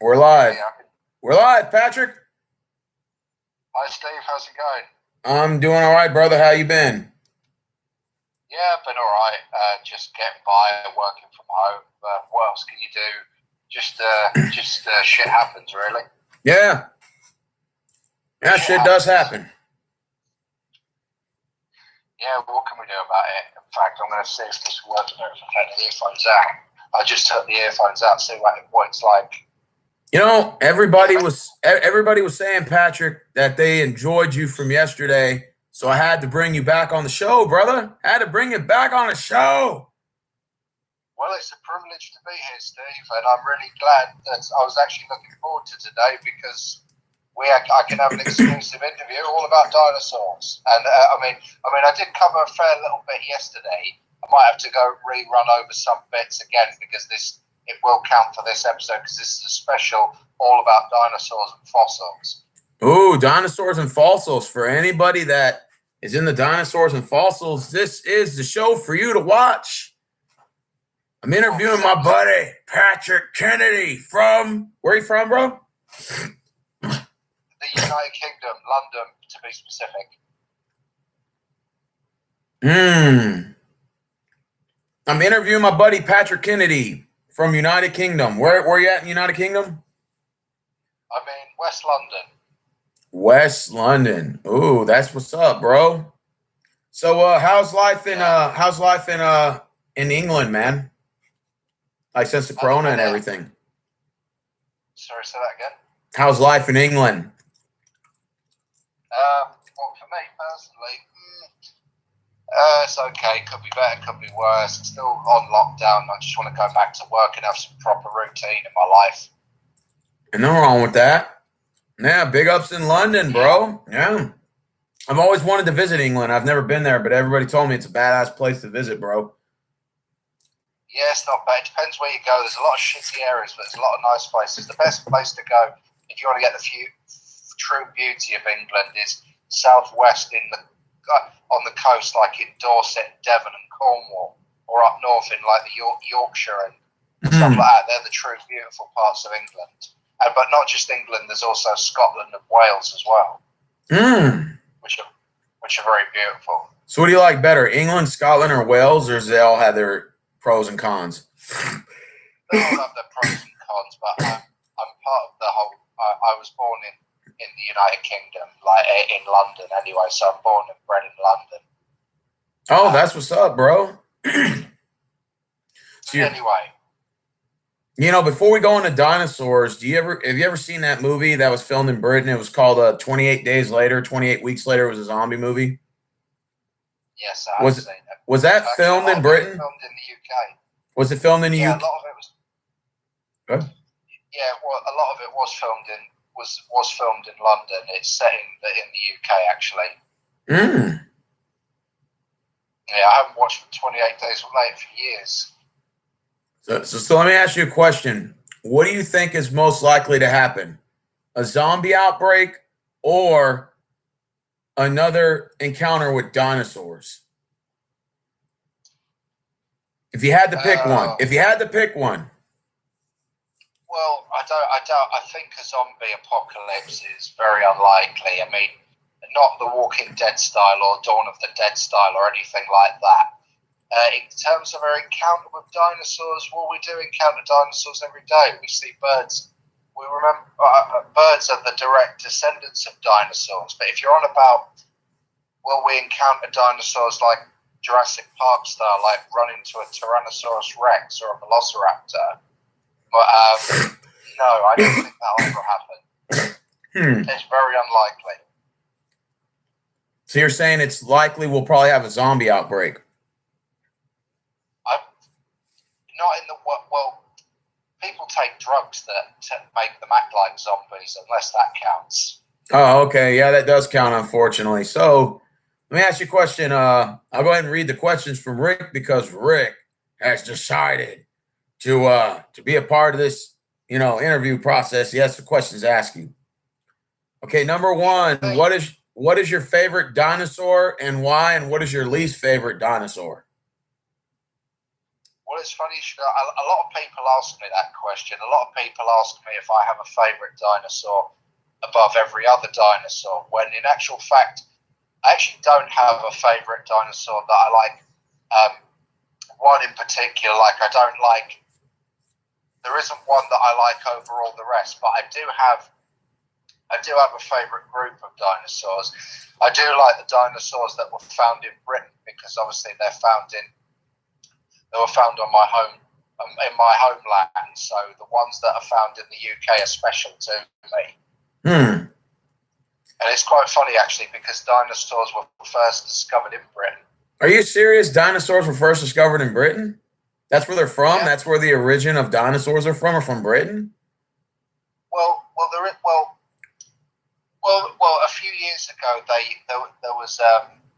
We're live. We're live, Patrick. Hi, Steve. How's it going? I'm doing all right, brother. How you been? Yeah, been all right. Just getting by, working from home. What else can you do? Just shit happens, really. Yeah. Yeah, shit does happen. Yeah, what can we do about it? In fact, I'm going to see if this works if I take the earphones out. I just took the earphones out, see what it's like. You know, everybody was saying, Patrick, that they enjoyed you from yesterday, so I had to bring you back on the show, brother. I had to bring you back on the show. Well, it's a privilege to be here, Steve, and I'm really glad that I was actually looking forward to today because I can have an exclusive interview all about dinosaurs. And I did cover a fair little bit yesterday. I might have to go rerun over some bits again because it will count for this episode because this is a special all about dinosaurs and fossils. Ooh, dinosaurs and fossils. For anybody that is in the dinosaurs and fossils, this is the show for you to watch. I'm interviewing my buddy, Patrick Kennedy from, where are you from, bro? The United Kingdom, London, to be specific. I'm interviewing my buddy, Patrick Kennedy from United Kingdom. Where are you at in United Kingdom? I'm in West London. West London. Ooh, that's what's up, bro. So, how's life in England, man? Like since the corona and everything. Sorry, say that again. How's life in England? Well, for me personally, it's okay. Could be better, could be worse. Still on lockdown. I just want to go back to work and have some proper routine in my life. And nothing wrong with that. Yeah, big ups in London, bro. Yeah. I've always wanted to visit England. I've never been there, but everybody told me it's a badass place to visit, bro. Yeah, it's not bad. It depends where you go. There's a lot of shitty areas, but there's a lot of nice places. The best place to go if you want to get the true beauty of England is southwest on the coast, like in Dorset, Devon and Cornwall, or up north in like the Yorkshire and stuff like that. They're the true beautiful parts of England. But not just England, there's also Scotland and Wales as well, which are very beautiful. So what do you like better, England, Scotland, or Wales, or does they all have their pros and cons? They all have their pros and cons, but I'm part of the whole. I was born in the United Kingdom, like in London anyway, so I'm born and bred in London. Oh, that's what's up, bro. Anyway. You know, before we go into dinosaurs, have you ever seen that movie that was filmed in Britain? It was called 28 Days Later, 28 Weeks Later. It was a zombie movie. Yes, I have seen it. Was that filmed in Britain? Filmed in the UK. Was it filmed in the UK? A lot of it was. Good. Yeah, well, a lot of it was filmed in London. It's set in the UK, actually. Yeah, I haven't watched 28 Days Later for years. So let me ask you a question. What do you think is most likely to happen? A zombie outbreak or another encounter with dinosaurs? If you had to pick one. Well, I think a zombie apocalypse is very unlikely. I mean, not the Walking Dead style or Dawn of the Dead style or anything like that. In terms of our encounter with dinosaurs, well, we do encounter dinosaurs every day. We see birds. We remember birds are the direct descendants of dinosaurs. But if you're on about, will we encounter dinosaurs like Jurassic Park style, like run into a Tyrannosaurus Rex or a Velociraptor? But no, I don't think that'll ever happen. It's very unlikely. So you're saying it's likely we'll probably have a zombie outbreak? Not in the well. People take drugs that make them act like zombies, unless that counts. Oh, okay. Yeah, that does count, unfortunately. So let me ask you a question. I'll go ahead and read the questions from Rick because Rick has decided to be a part of this, interview process. He has the questions to ask you. Okay, number one, what is your favorite dinosaur and why? And what is your least favorite dinosaur? What it's funny. A lot of people ask me that question. A lot of people ask me if I have a favourite dinosaur above every other dinosaur, when in actual fact, I actually don't have a favourite dinosaur that I like. One in particular, there isn't one that I like over all the rest, but I do have a favourite group of dinosaurs. I do like the dinosaurs that were found in Britain, because obviously they were found on in my homeland. So the ones that are found in the UK are special to me. And it's quite funny actually, because dinosaurs were first discovered in Britain. Are you serious? Dinosaurs were first discovered in Britain? That's where they're from? Yeah. That's where the origin of dinosaurs are from Britain? Well, a few years ago, there was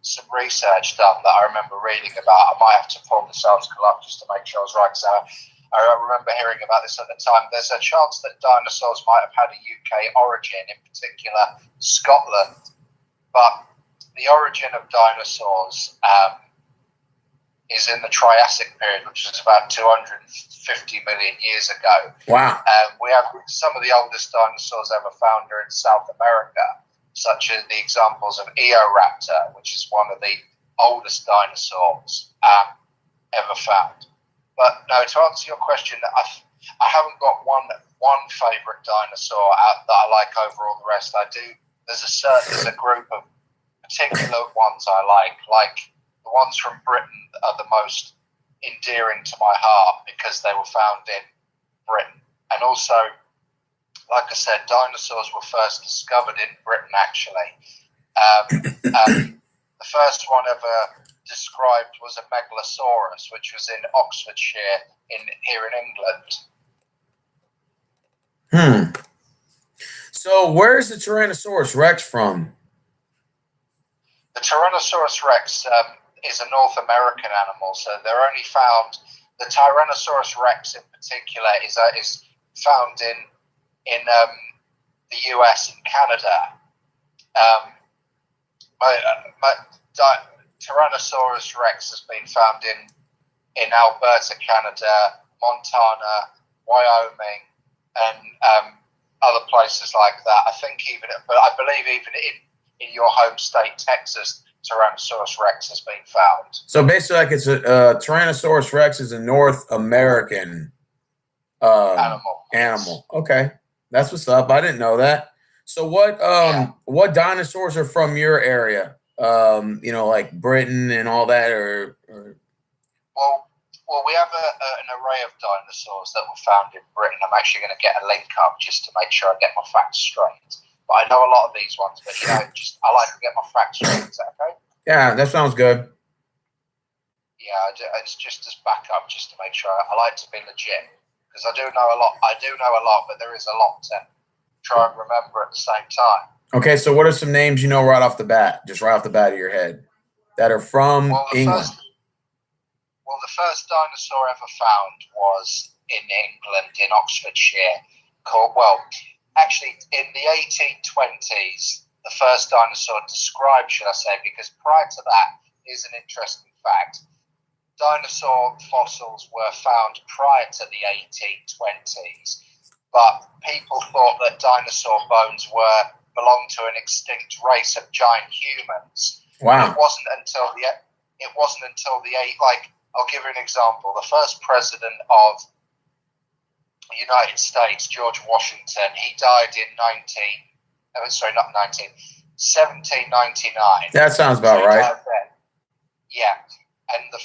some research done that I remember reading about. I might have to pull this article up just to make sure I was right. So I remember hearing about this at the time. There's a chance that dinosaurs might have had a UK origin, in particular Scotland. But the origin of dinosaurs is in the Triassic period, which is about 250 million years ago. Wow. We have some of the oldest dinosaurs ever found are in South America, such as the examples of Raptor, which is one of the oldest dinosaurs ever found. But no, to answer your question, I haven't got one favourite dinosaur that I like over all the rest. There's a group of particular ones I like the ones from Britain are the most endearing to my heart because they were found in Britain. And also, like I said, dinosaurs were first discovered in Britain, actually. The first one ever described was a Megalosaurus, which was in Oxfordshire here in England. So where's the Tyrannosaurus Rex from? The Tyrannosaurus Rex is a North American animal, so they're only found. The Tyrannosaurus Rex, in particular, is found in the US and Canada. Tyrannosaurus Rex has been found in Alberta, Canada, Montana, Wyoming, and other places like that. I believe even in your home state, Texas, Tyrannosaurus Rex has been found. So basically, like it's a Tyrannosaurus Rex is a North American animal. Okay, that's what's up. I didn't know that. So what dinosaurs are from your area? Like Britain and all that, or? Well, we have an array of dinosaurs that were found in Britain. I'm actually going to get a link up just to make sure I get my facts straight. But I know a lot of these ones, but I like to get my facts straight. Is that okay? Yeah, that sounds good. Yeah, it's just as backup, just to make sure. I like to be legit because I do know a lot. But there is a lot to try and remember at the same time. Okay, so what are some names you know right off the bat of your head, that are from England? The first dinosaur ever found was in England, in Oxfordshire, actually in the 1820s, the first dinosaur described, should I say, because prior to that is an interesting fact. Dinosaur fossils were found prior to the 1820s, but people thought that dinosaur bones belonged to an extinct race of giant humans. Wow. It wasn't until I'll give you an example. The first president of the United States, George Washington, he died in 1799. That sounds about right. Yeah, and the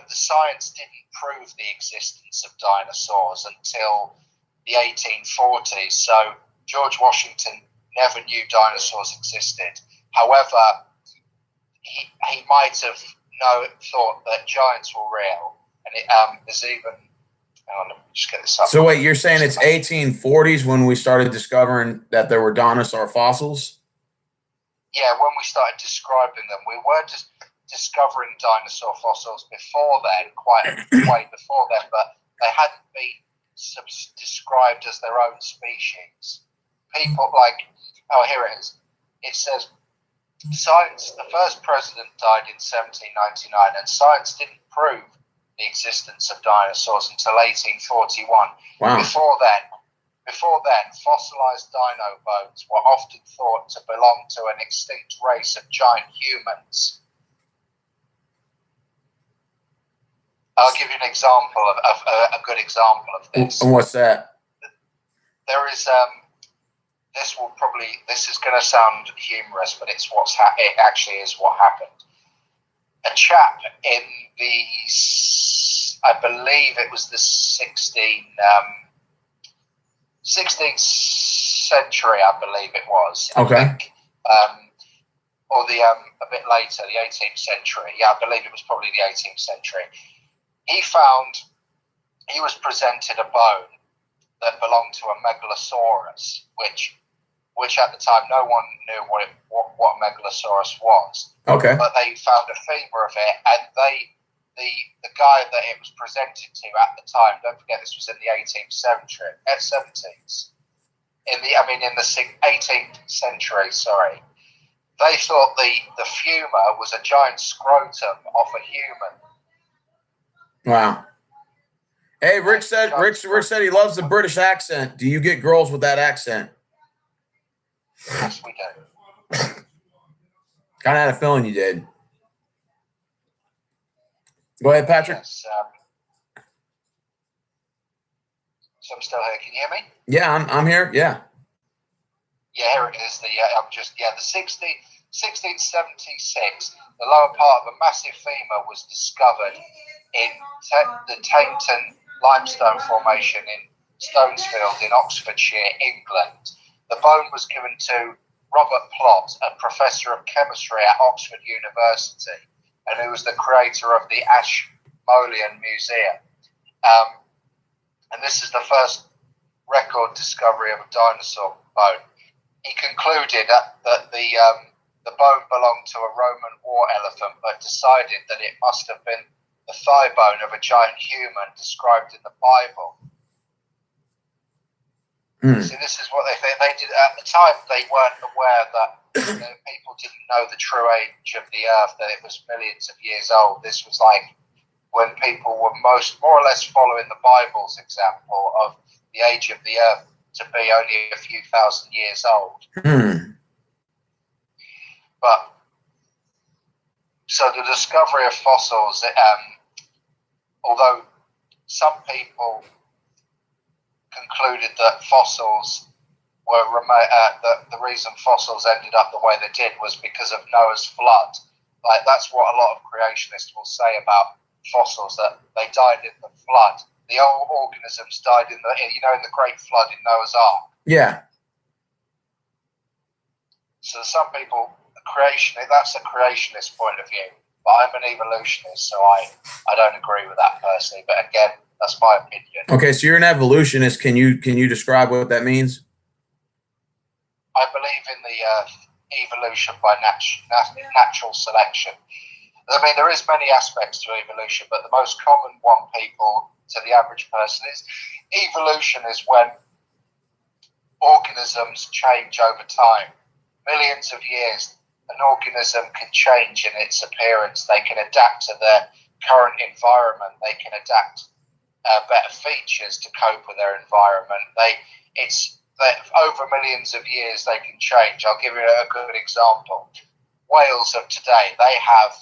science didn't prove the existence of dinosaurs until the 1840s. So George Washington never knew dinosaurs existed. However, he might have thought that giants were real, and there's even. Let me just get this up. So wait, you're saying it's 1840s when we started discovering that there were dinosaur fossils? Yeah, when we started describing them, we were just discovering dinosaur fossils before then, way before then, but they hadn't been described as their own species. People here it is. It says, science, the first president died in 1799, and science didn't prove the existence of dinosaurs until 1841. Wow. Before then, fossilized dino bones were often thought to belong to an extinct race of giant humans. I'll give you an example of a good example of this. And what's that? There is this is going to sound humorous, but it actually is what happened. A chap in the, I believe it was the 16th century, I believe it was. Okay. I think, or the a bit later, the 18th century. Yeah, I believe it was probably the 18th century. He was presented a bone that belonged to a Megalosaurus, which at the time no one knew what Megalosaurus was. Okay. But they found a femur of it, and the guy that it was presented to at the time, don't forget this was in the 70s. In the 18th century, sorry. They thought the femur was a giant scrotum of a human. Wow. Hey, Rick said he loves the British accent. Do you get girls with that accent? Yes, we do. Kind of had a feeling you did. Go ahead, Patrick. Yes, so I'm still here. Can you hear me? Yeah, I'm here. Yeah. Yeah, here it is. The 1676, the lower part of a massive femur was discovered in the Tainton limestone formation in Stonesfield in Oxfordshire, England. The bone was given to Robert Plott, a professor of chemistry at Oxford University, and who was the creator of the Ashmolean Museum. And this is the first record discovery of a dinosaur bone. He concluded that the bone belonged to a Roman war elephant, but decided that it must have been the thigh bone of a giant human described in the Bible. So this is what they did at the time. They weren't aware that people didn't know the true age of the Earth, that it was millions of years old. This was like when people were more or less following the Bible's example of the age of the Earth to be only a few thousand years old. But so the discovery of fossils, although some people concluded that fossils were that the reason fossils ended up the way they did was because of Noah's flood. Like that's what a lot of creationists will say about fossils, that they died in the flood. The old organisms died in the Great Flood in Noah's Ark. Yeah. So some people, that's a creationist point of view, but I'm an evolutionist, so I don't agree with that personally. But again, that's my opinion. Okay, so you're an evolutionist. Can you describe what that means? I believe in the evolution by natural selection. I mean, there is many aspects to evolution, but the most common one to the average person is evolution is when organisms change over time. Millions of years, an organism can change in its appearance. They can adapt to their current environment. They can adapt better features to cope with their environment. Over millions of years, they can change. I'll give you a good example. Whales of today, they have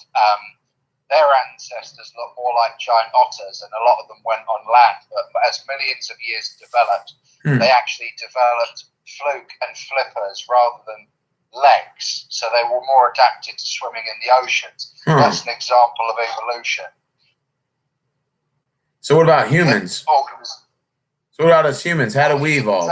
their ancestors look more like giant otters, and a lot of them went on land. But as millions of years developed, they actually developed fluke and flippers rather than legs, so they were more adapted to swimming in the oceans. That's an example of evolution. So what about humans? So what about us humans? How do we evolve?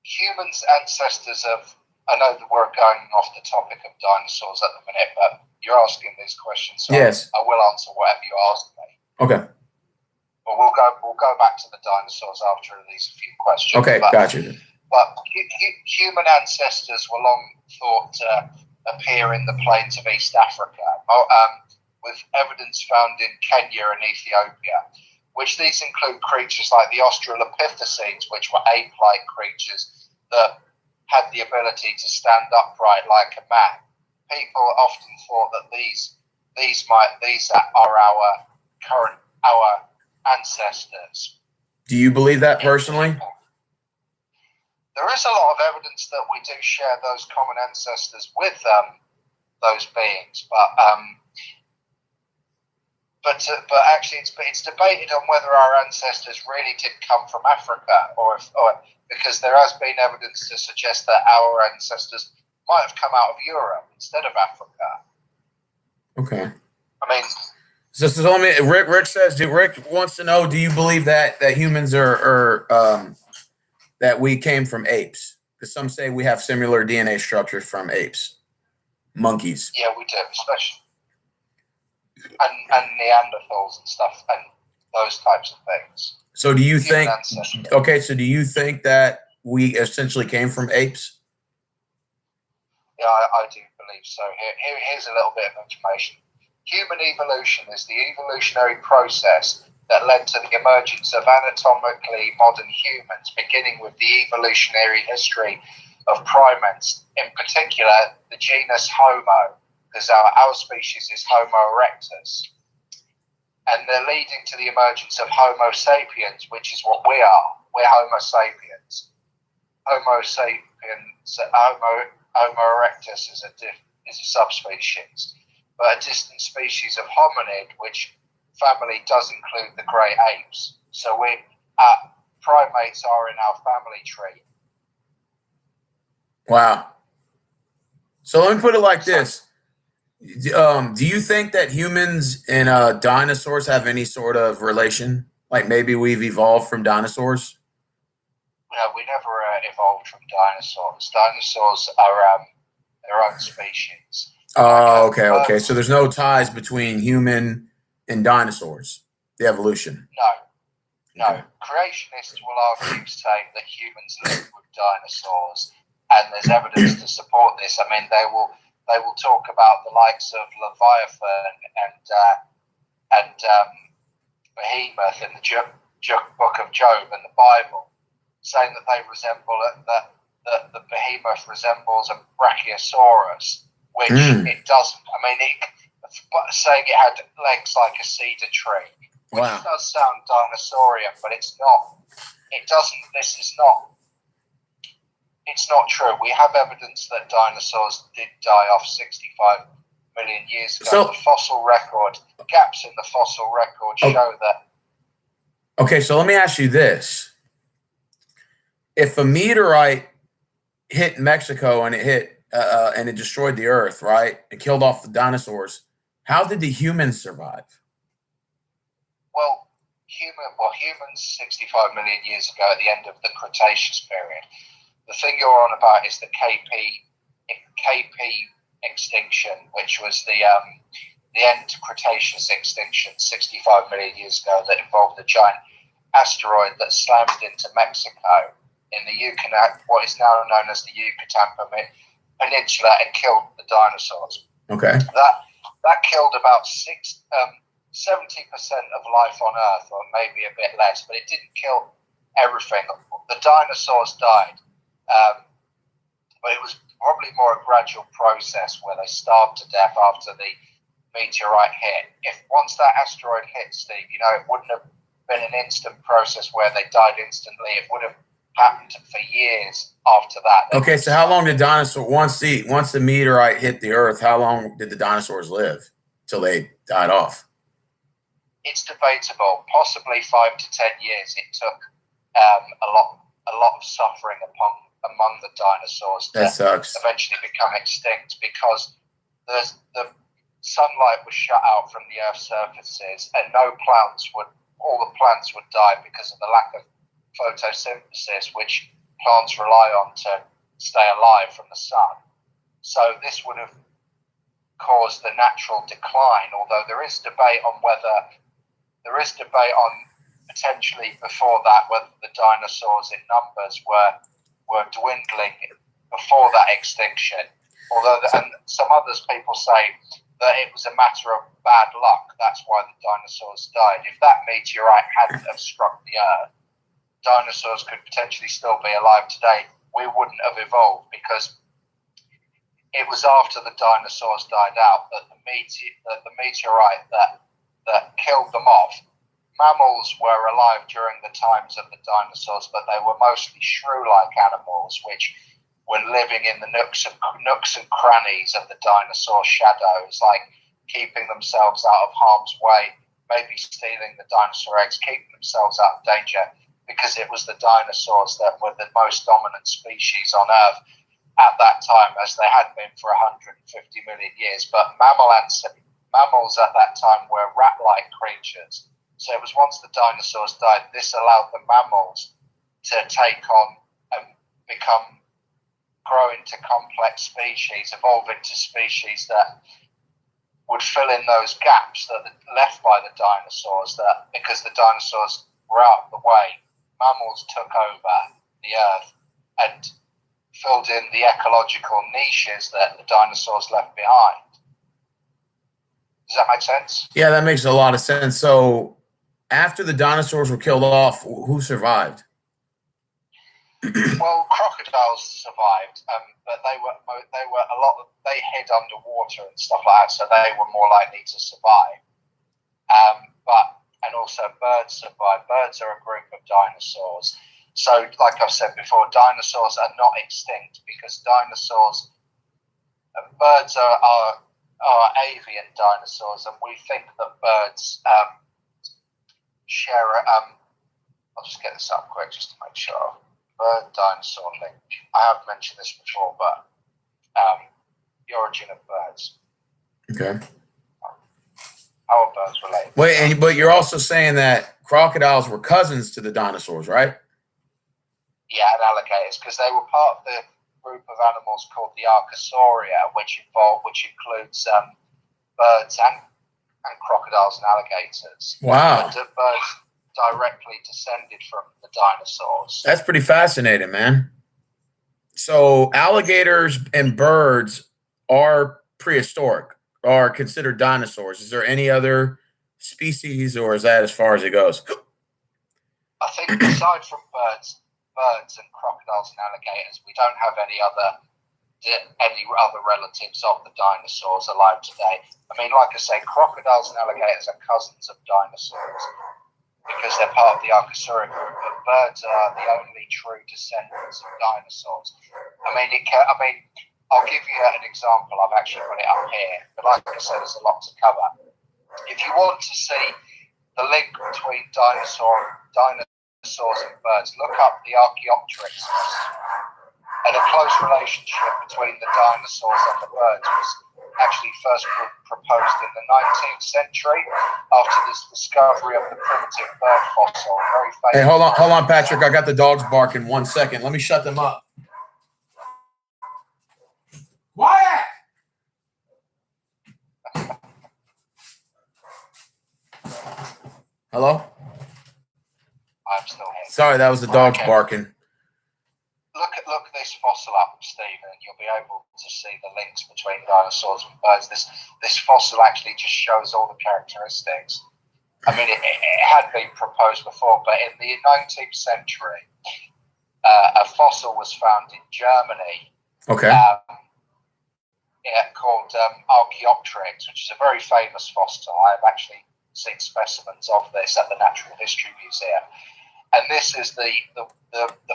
Humans' ancestors of, I know that we're going off the topic of dinosaurs at the minute, but you're asking these questions, so yes. I will answer whatever you ask me. Okay. But we'll go back to the dinosaurs after these few questions. Okay, gotcha. But human ancestors were long thought to appear in the plains of East Africa, with evidence found in Kenya and Ethiopia, which these include creatures like the Australopithecines, which were ape-like creatures that had the ability to stand upright like a man. People often thought that these are our our ancestors. Do you believe that personally? There is a lot of evidence that we do share those common ancestors with those beings, but actually it's debated on whether our ancestors really did come from Africa, or because there has been evidence to suggest that our ancestors might have come out of Europe instead of Africa. Okay. I mean, so let me. Rick says. Rick wants to know: do you believe that humans are that we came from apes? Because some say we have similar DNA structures from apes, monkeys. Yeah, we do, especially and Neanderthals and stuff, and those types of things. So do you Human think? ancestors. Okay, so do you think that we essentially came from apes? Yeah, I do believe so. Here's a little bit of information. Human evolution is the evolutionary process that led to the emergence of anatomically modern humans, beginning with the evolutionary history of primates, in particular the genus Homo, because our species is Homo erectus. And they're leading to the emergence of Homo sapiens, which is what we are. We're Homo sapiens. Homo erectus is a subspecies, but a distant species of hominid, which family does include the great apes. So primates are in our family tree. Wow. So let me put it like this. Do you think that humans and dinosaurs have any sort of relation? Like maybe we've evolved from dinosaurs? No, we never evolved from dinosaurs. Dinosaurs are their own species. Oh, okay. So there's no ties between human and dinosaurs, the evolution. No. Okay. Creationists will argue, say, that humans lived with dinosaurs, and there's evidence to support this. I mean, they will talk about the likes of Leviathan and Behemoth in the Book of Job and the Bible, saying that they resemble that the Behemoth resembles a Brachiosaurus, which it doesn't. I mean, saying it had legs like a cedar tree, which does sound dinosaurian, but it's not. It doesn't. This is not. It's not true. We have evidence that dinosaurs did die off 65 million years ago. So, the fossil record, gaps in the fossil record show that. Okay, so let me ask you this. If a meteorite hit Mexico and it destroyed the earth, right, and killed off the dinosaurs, how did the humans survive? Well, humans 65 million years ago at the end of the Cretaceous period. The thing you're on about is the KP extinction, which was the end Cretaceous extinction 65 million years ago that involved a giant asteroid that slammed into Mexico in the what is now known as the Yucatan Peninsula, and killed the dinosaurs. Okay. That killed about 70% of life on Earth, or maybe a bit less, but it didn't kill everything. The dinosaurs died. But it was probably more a gradual process where they starved to death after the meteorite hit. If once that asteroid hit, Steve, it wouldn't have been an instant process where they died instantly. It would have happened for years after that. Okay, so how long did once the meteorite hit the Earth, how long did the dinosaurs live till they died off? It's debatable. Possibly 5 to 10 years. It took a lot of suffering among the dinosaurs that sucks. Eventually become extinct, because the sunlight was shut out from the Earth's surfaces, and all the plants would die because of the lack of photosynthesis, which plants rely on to stay alive from the sun. So this would have caused the natural decline, although there is debate on potentially before that whether the dinosaurs in numbers were dwindling before that extinction. Although and some people say that it was a matter of bad luck. That's why the dinosaurs died. If that meteorite hadn't have struck the Earth, dinosaurs could potentially still be alive today. We wouldn't have evolved, because it was after the dinosaurs died out that the meteorite that that killed them off. Mammals were alive during the times of the dinosaurs, but they were mostly shrew-like animals, which were living in the nooks and crannies of the dinosaur shadows, like keeping themselves out of harm's way, maybe stealing the dinosaur eggs, keeping themselves out of danger, because it was the dinosaurs that were the most dominant species on Earth at that time, as they had been for 150 million years. But mammals at that time were rat-like creatures. So it was once the dinosaurs died, this allowed the mammals to take on and grow into complex species, evolve into species that would fill in those gaps that were left by the dinosaurs, that because the dinosaurs were out of the way, mammals took over the Earth and filled in the ecological niches that the dinosaurs left behind. Does that make sense? Yeah, that makes a lot of sense. So after the dinosaurs were killed off, who survived? Well, crocodiles survived, but they hid underwater and stuff like that, so they were more likely to survive. And also birds survived. Birds are a group of dinosaurs. So, like I've said before, dinosaurs are not extinct because birds are avian dinosaurs, and we think that birds share. I'll just get this up quick just to make sure. Bird dinosaur link. I have mentioned this before, but the origin of birds. Okay. How are birds related? Wait, but you're also saying that crocodiles were cousins to the dinosaurs, right? Yeah, and alligators, because they were part of the group of animals called the Archaeopteryx, which includes birds and crocodiles and alligators. Wow. But birds directly descended from the dinosaurs. That's pretty fascinating, man. So alligators and birds are prehistoric, are considered dinosaurs. Is there any other species, or is that as far as it goes? I think aside from birds and crocodiles and alligators, we don't have any other relatives of the dinosaurs alive today. I mean, like I say, crocodiles and alligators are cousins of dinosaurs because they're part of the Archaeopteryx group, but birds are the only true descendants of dinosaurs. I mean, I'll give you an example. I've actually put it up here, but like I said, there's a lot to cover. If you want to see the link between dinosaurs and birds, look up the Archaeopteryx. And a close relationship between the dinosaurs and the birds was actually first proposed in the 19th century after this discovery of the primitive bird fossil. Very famous. Hey, hold on, Patrick. I got the dogs barking. 1 second. Let me shut them up. Quiet! Hello? I'm still here. Sorry, that was the dogs barking. Look this fossil up, Stephen, and you'll be able to see the links between dinosaurs and birds. This fossil actually just shows all the characteristics. I mean, it had been proposed before, but in the 19th century, a fossil was found in Germany. Okay. Called Archaeopteryx, which is a very famous fossil. I have actually seen specimens of this at the Natural History Museum. And this is the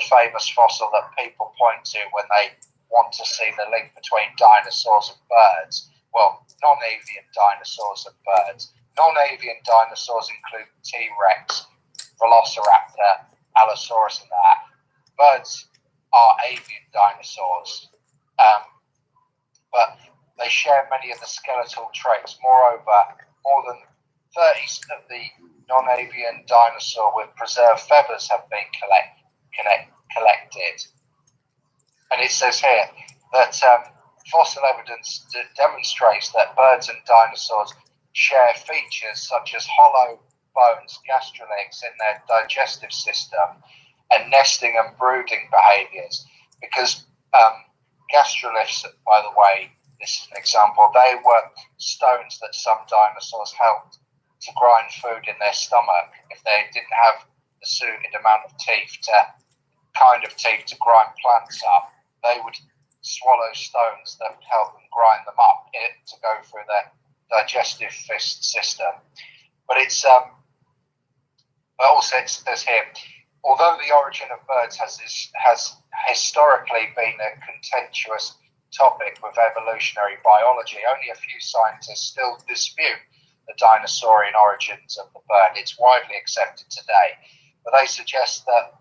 famous fossil that people point to when they want to see the link between dinosaurs and birds. Well, non-avian dinosaurs and birds. Non-avian dinosaurs include T-Rex, Velociraptor, Allosaurus and that. Birds are avian dinosaurs. But they share many of the skeletal traits. Moreover, more than 30 of the non-avian dinosaur with preserved feathers have been collected. And it says here that fossil evidence demonstrates that birds and dinosaurs share features such as hollow bones, gastroliths in their digestive system, and nesting and brooding behaviours. Because gastroliths, by the way, this is an example, they were stones that some dinosaurs held to grind food in their stomach. If they didn't have the suited amount of teeth to grind plants up, they would swallow stones that would help them grind them up to go through their digestive system. But it's but also it says here, although the origin of birds has historically been a contentious topic with evolutionary biology, only a few scientists still dispute the dinosaurian origins of the bird. It's widely accepted today, but they suggest that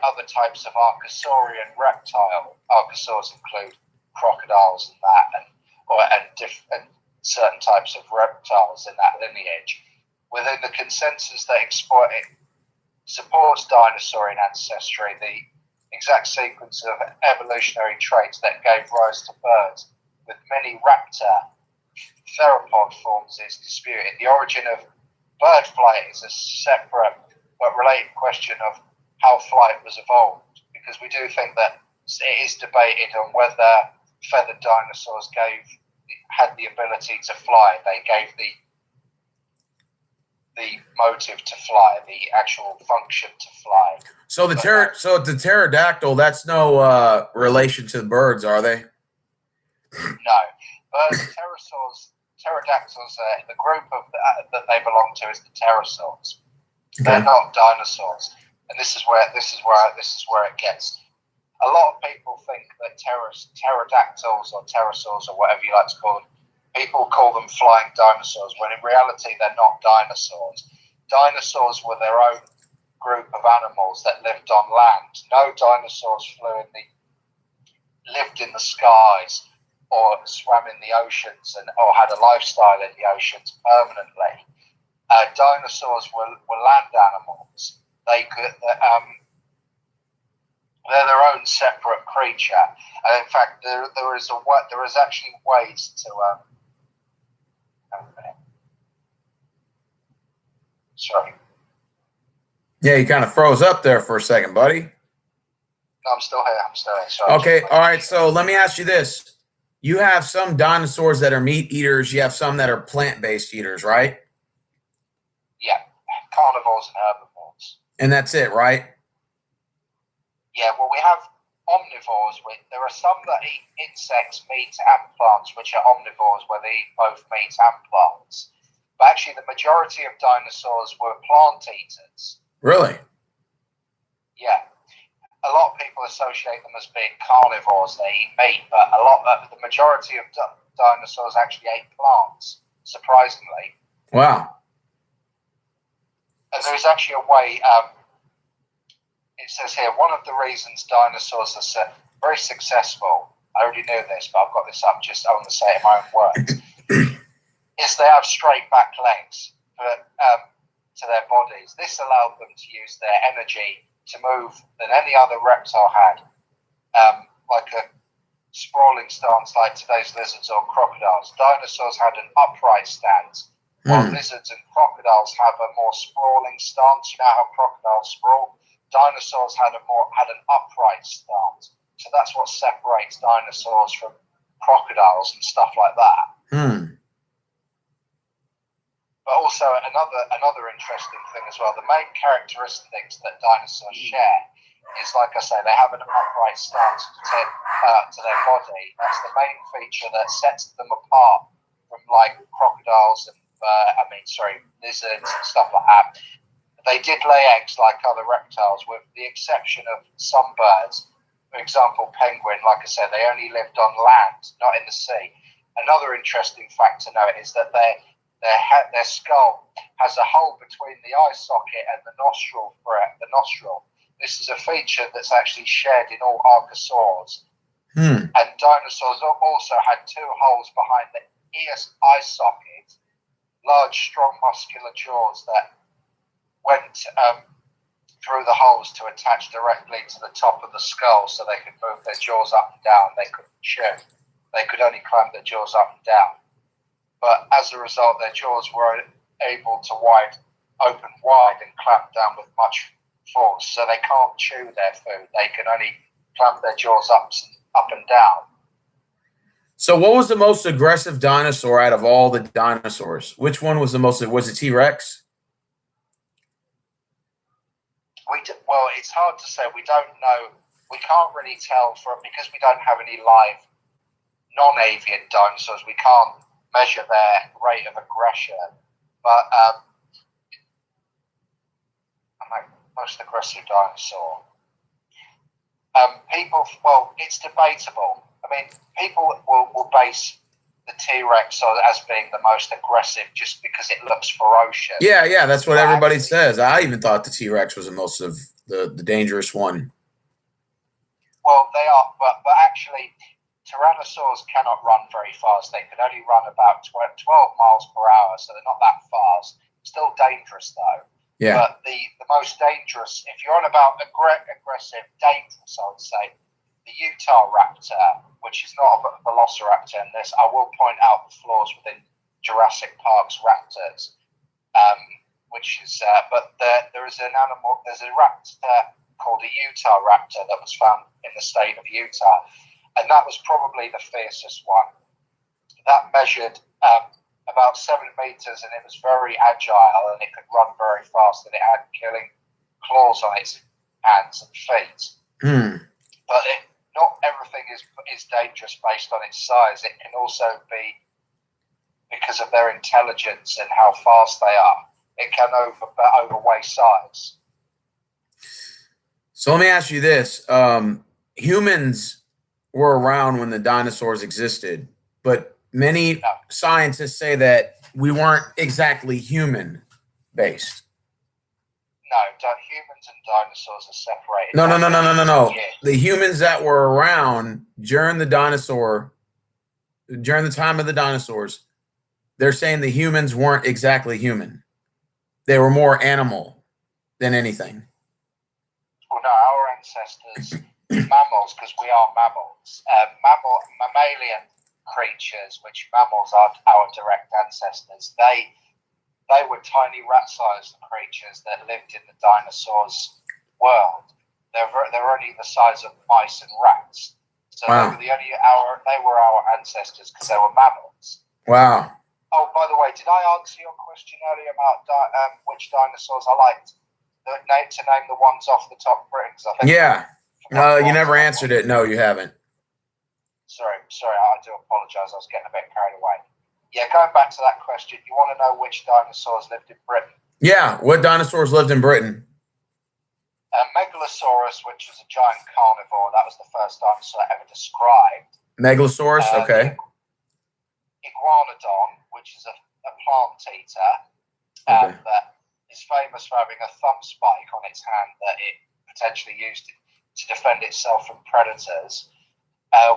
other types of archosaurian reptile, archosaurs include crocodiles and that, and certain types of reptiles in that lineage, within the consensus that supports dinosaurian ancestry, the exact sequence of evolutionary traits that gave rise to birds with many raptor theropod forms is disputed. The origin of bird flight is a separate but related question of how flight was evolved, because we do think that it is debated on whether feathered dinosaurs had the ability to fly. They gave the motive to fly, the actual function to fly. So the pterodactyl, that's no relation to the birds, are they? No, birds, pterodactyls. The group that they belong to is the pterosaurs. Okay. They're not dinosaurs, and this is where it gets. A lot of people think that pterodactyls or pterosaurs or whatever you like to call them, people call them flying dinosaurs, when in reality they're not dinosaurs. Dinosaurs were their own group of animals that lived on land. No dinosaurs lived in the skies or swam in the oceans or had a lifestyle in the oceans permanently. Dinosaurs were land animals. They're their own separate creature, and in fact, there is actually ways to. Sorry. Yeah, you kind of froze up there for a second, buddy. No, I'm still here. Sorry. Okay, all right. So let me ask you this: you have some dinosaurs that are meat eaters. You have some that are plant-based eaters, right? Yeah, carnivores and herbivores. And that's it, right? Yeah, well, we have omnivores. There are some that eat insects, meat, and plants, which are omnivores, where they eat both meat and plants. But actually, the majority of dinosaurs were plant eaters. Really? Yeah. A lot of people associate them as being carnivores. They eat meat, but the majority of dinosaurs actually ate plants, surprisingly. Wow. And there is actually a way... it says here, one of the reasons dinosaurs are very successful, I already knew this, but I've got this up just, I want to say it in my own words, is they have straight back legs to their bodies. This allowed them to use their energy to move than any other reptile had, like a sprawling stance like today's lizards or crocodiles. Dinosaurs had an upright stance, while lizards and crocodiles have a more sprawling stance. You know how crocodiles sprawl? Dinosaurs had an upright stance, so that's what separates dinosaurs from crocodiles and stuff like that. But also another interesting thing as well. The main characteristics that dinosaurs share is, like I say, they have an upright stance to their body. That's the main feature that sets them apart from like crocodiles and lizards and stuff like that. They did lay eggs like other reptiles, with the exception of some birds. For example, penguin, like I said, they only lived on land, not in the sea. Another interesting fact to note is that their skull has a hole between the eye socket and the nostril. This is a feature that's actually shared in all archosaurs. And dinosaurs also had two holes behind the eye socket, large, strong, muscular jaws that went through the holes to attach directly to the top of the skull, so they could move their jaws up and down. They couldn't chew. They could only clamp their jaws up and down. But as a result, their jaws were able to open wide and clamp down with much force. So they can't chew their food. They can only clamp their jaws up and down. So what was the most aggressive dinosaur out of all the dinosaurs? Which one was the most? Was it T-Rex? Well, it's hard to say. We don't know. We can't really tell because we don't have any live non-avian dinosaurs. We can't measure their rate of aggression. But most aggressive dinosaur. People, well, it's debatable. I mean, people will base the T-Rex as being the most aggressive just because it looks ferocious. Yeah, that's what everybody says. I even thought the T-Rex was the most of the dangerous one. Well, they are, but actually, Tyrannosaurs cannot run very fast. They can only run about 12 miles per hour, so they're not that fast. Still dangerous, though. Yeah. But the most dangerous, if you're on about aggressive, dangerous, I would say, the Utah Raptor, which is not a velociraptor in this, I will point out the flaws within Jurassic Park's raptors, which is, but there is an animal, there's a raptor called a Utah Raptor that was found in the state of Utah, and that was probably the fiercest one. That measured about 7 meters, and it was very agile, and it could run very fast, and it had killing claws on its hands and feet. But not everything is dangerous based on its size. It can also be because of their intelligence and how fast they are. It can overweigh size. So let me ask you this. Humans were around when the dinosaurs existed, but many scientists say that we weren't exactly human-based. No, humans and dinosaurs are separated. No. The humans that were around during the time of the dinosaurs, they're saying the humans weren't exactly human. They were more animal than anything. Well, no, our ancestors, mammals, because we are mammals, mammalian creatures, which mammals are our direct ancestors, they were tiny rat-sized creatures that lived in the dinosaurs' world. They were only the size of mice and rats. So wow. they were our ancestors because they were mammals. Wow. Oh, by the way, did I answer your question earlier about which dinosaurs I liked? To name the ones off the top bricks. Yeah. No, you never answered it. No, you haven't. Sorry, I do apologise. I was getting a bit carried away. Yeah, going back to that question, you want to know which dinosaurs lived in Britain? Yeah, what dinosaurs lived in Britain? Megalosaurus, which was a giant carnivore. That was the first dinosaur ever described. Megalosaurus, okay. Iguanodon, which is a plant eater, that is famous for having a thumb spike on its hand that it potentially used to defend itself from predators.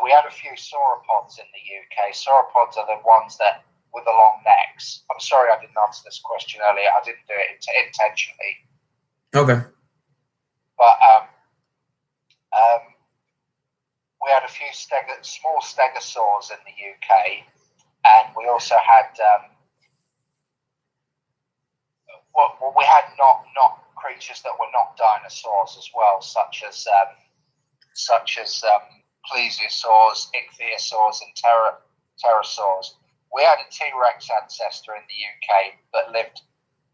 We had a few sauropods in the UK. Sauropods are the ones that with the long necks. I'm sorry I didn't answer this question earlier. I didn't do it intentionally. Okay. But we had a few small stegosaurs in the UK, and we also had we had not creatures that were not dinosaurs as well, such as plesiosaurs, ichthyosaurs, and pterosaurs. We had a T-Rex ancestor in the UK that lived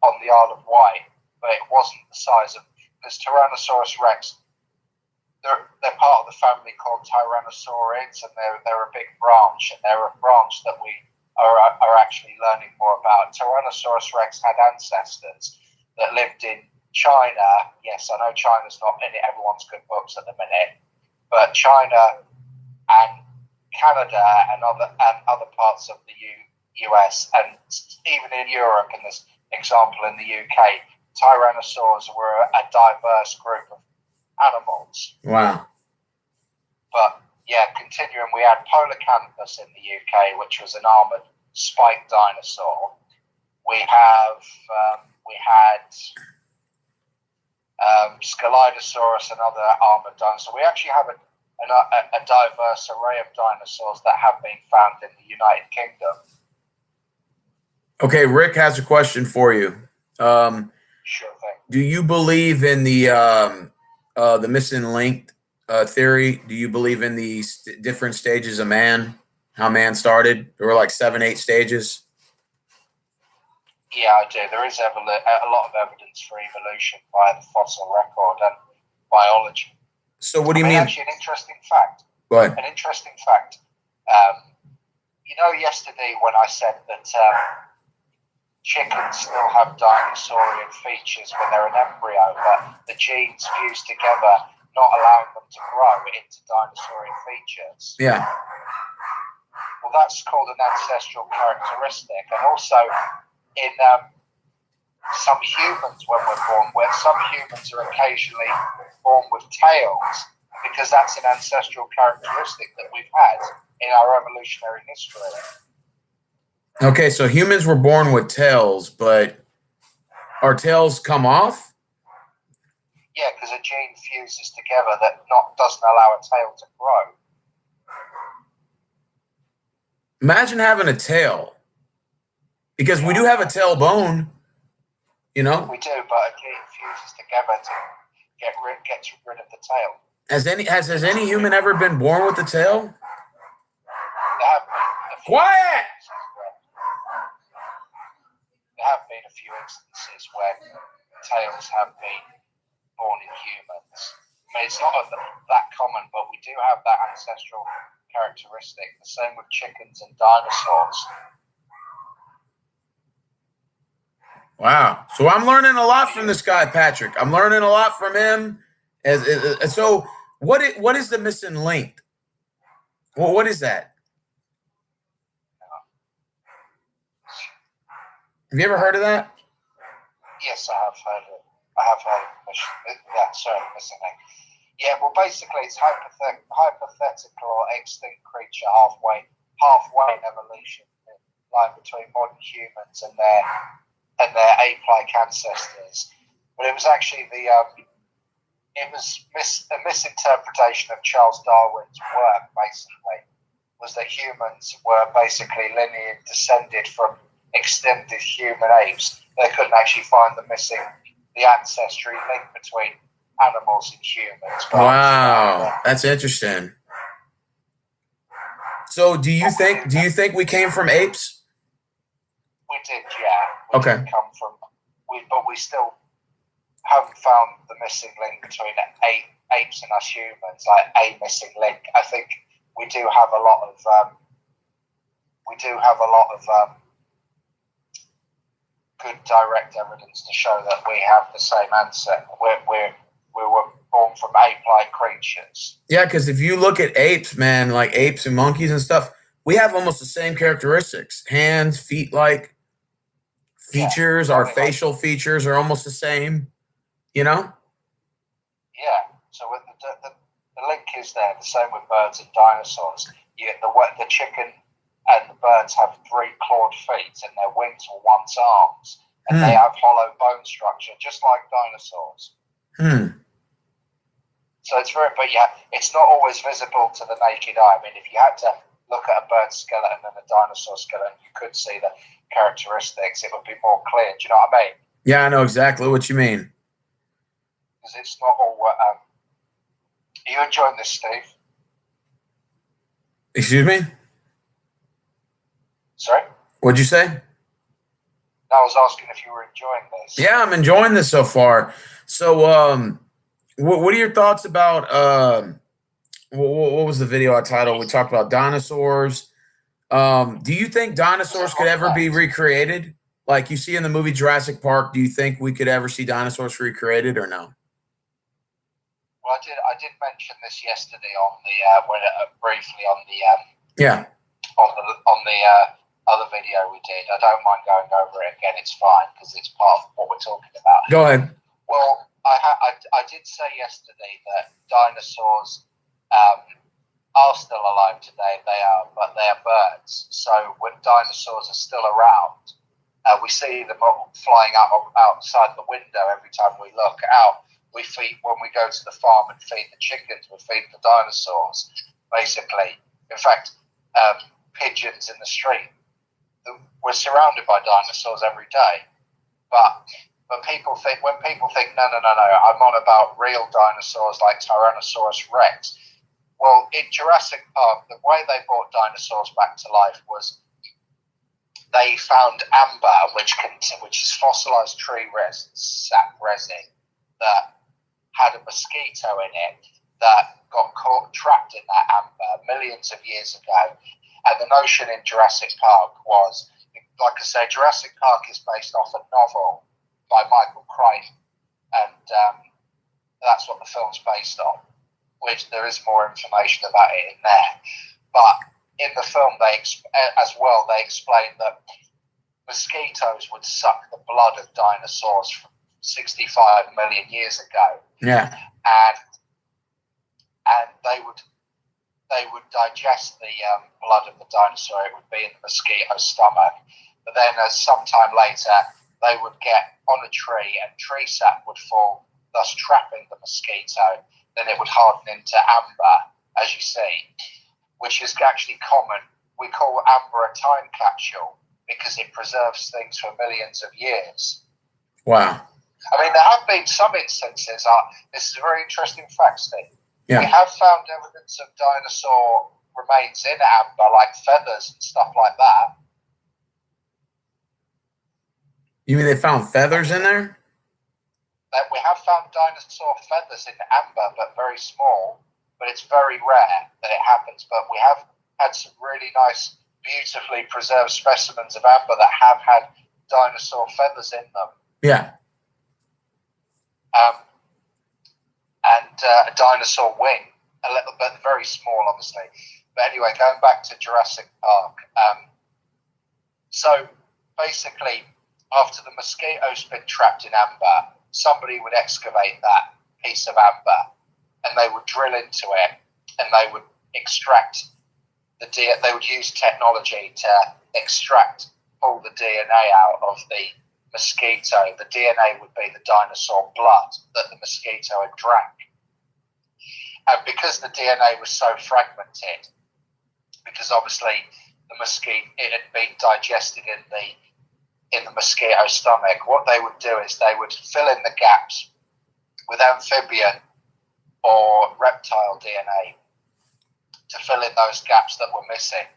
on the Isle of Wight, but it wasn't the size of, because Tyrannosaurus Rex, they're part of the family called Tyrannosaurids, and they're a big branch, and they're a branch that we are actually learning more about. Tyrannosaurus Rex had ancestors that lived in China. Yes, I know China's not in everyone's good books at the minute, but China and Canada and other parts of the US, and even in Europe, and this example in the UK, tyrannosaurs were a diverse group of animals. Wow. But yeah, continuing, we had Polacanthus in the UK, which was an armored spiked dinosaur. We had Scelidosaurus, another armored dinosaur. We actually have a diverse array of dinosaurs that have been found in the United Kingdom. Okay, Rick has a question for you. Sure thing. Do you believe in the missing link theory? Do you believe in the different stages of man? How man started? There were like 7, 8 stages. Yeah, I do. There is a lot of evidence for evolution by the fossil record and biology. So what do you mean? Actually, an interesting fact. Go ahead. An interesting fact. Yesterday when I said that chickens still have dinosaurian features when they're an embryo, but the genes fuse together, not allowing them to grow into dinosaurian features. Yeah. Well, that's called an ancestral characteristic. And also in some humans, when we're born with, some humans are occasionally born with tails, because that's an ancestral characteristic that we've had in our evolutionary history. Okay, so humans were born with tails, but our tails come off? Yeah, because a gene fuses together that doesn't allow a tail to grow. Imagine having a tail. Because we do have a tailbone, you know? We do, but a gene fuses together to get rid of the tail. Has any human ever been born with a tail? There have been a few Quiet! There have been a few instances where tails have been born in humans. I mean, it's not that common, but we do have that ancestral characteristic. The same with chickens and dinosaurs. Wow. So I'm learning a lot from this guy, Patrick. I'm learning a lot from him. So what is the missing link? Well, what is that? Have you ever heard of that? Yes, I have heard of it. I have heard of missing link. Yeah, well, basically, it's hypothetical or extinct creature halfway in evolution, lying between modern humans and their ape-like ancestors. But it was actually a misinterpretation of Charles Darwin's work. Basically, was that humans were basically lineage descended from extended human apes. They couldn't actually find the ancestry link between animals and humans. Wow, that's interesting. So do you think we came from apes? We did, yeah. Okay. Did come from, but we still haven't found the missing link between apes and us humans, like a missing link. I think we do have a lot of good direct evidence to show that we have the same ancestor. We were born from ape-like creatures. Yeah, because if you look at apes, man, like apes and monkeys and stuff, we have almost the same characteristics. Hands, feet-like features, yeah, our facial features are almost the same, you know? Yeah, so with the link is there, the same with birds and dinosaurs. The chicken and the birds have 3 clawed feet, and their wings are once arms, and they have hollow bone structure, just like dinosaurs. So it's it's not always visible to the naked eye. I mean, if you had to look at a bird skeleton and a dinosaur skeleton, you could see the characteristics. It would be more clear. Do you know what I mean? Yeah, I know exactly what you mean. Because it's not all. Are you enjoying this, Steve? Excuse me? Sorry? What'd you say? I was asking if you were enjoying this. Yeah, I'm enjoying this so far. So, what are your thoughts about what was the video I titled? We talked about dinosaurs. Do you think dinosaurs could ever be recreated? Like you see in the movie Jurassic Park, do you think we could ever see dinosaurs recreated or no? Well, I did mention this yesterday on the briefly on the on the other video we did. I don't mind going over it again. It's fine because it's part of what we're talking about. Go ahead. Well, I did say yesterday that dinosaurs are still alive today. But they are birds. So when dinosaurs are still around, we see them flying outside the window every time we look out. We feed when we go to the farm and feed the chickens. We feed the dinosaurs, basically. In fact, pigeons in the street. We're surrounded by dinosaurs every day, but when people think no, I'm on about real dinosaurs like Tyrannosaurus Rex. Well, in Jurassic Park, the way they brought dinosaurs back to life was they found amber, which is fossilized tree resin, sap resin, that had a mosquito in it that got trapped in that amber millions of years ago. And the notion in Jurassic Park was like I say, Jurassic Park is based off a novel by Michael Crichton, and that's what the film's based on, which there is more information about it in there. But in the film, they explain that mosquitoes would suck the blood of dinosaurs from 65 million years ago. Yeah. And they would digest the blood of the dinosaur. It would be in the mosquito's stomach. But then sometime later, they would get on a tree and tree sap would fall, thus trapping the mosquito. Then it would harden into amber, as you see, which is actually common. We call amber a time capsule because it preserves things for millions of years. Wow. I mean, there have been some instances. This is a very interesting fact, Steve. Yeah. We have found evidence of dinosaur remains in amber, like feathers and stuff like that. You mean they found feathers in there? That we have found dinosaur feathers in amber, but very small. But it's very rare that it happens. But we have had some really nice, beautifully preserved specimens of amber that have had dinosaur feathers in them. Yeah. And a dinosaur wing, a little bit, very small, obviously. But anyway, going back to Jurassic Park. So basically, after the mosquito's been trapped in amber, somebody would excavate that piece of amber, and they would drill into it, and they would extract they would use technology to pull the DNA out of the mosquito. The DNA would be the dinosaur blood that the mosquito had drank. And because the DNA was so fragmented, because obviously it had been digested in the mosquito's stomach, what they would do is they would fill in the gaps with amphibian or reptile DNA to fill in those gaps that were missing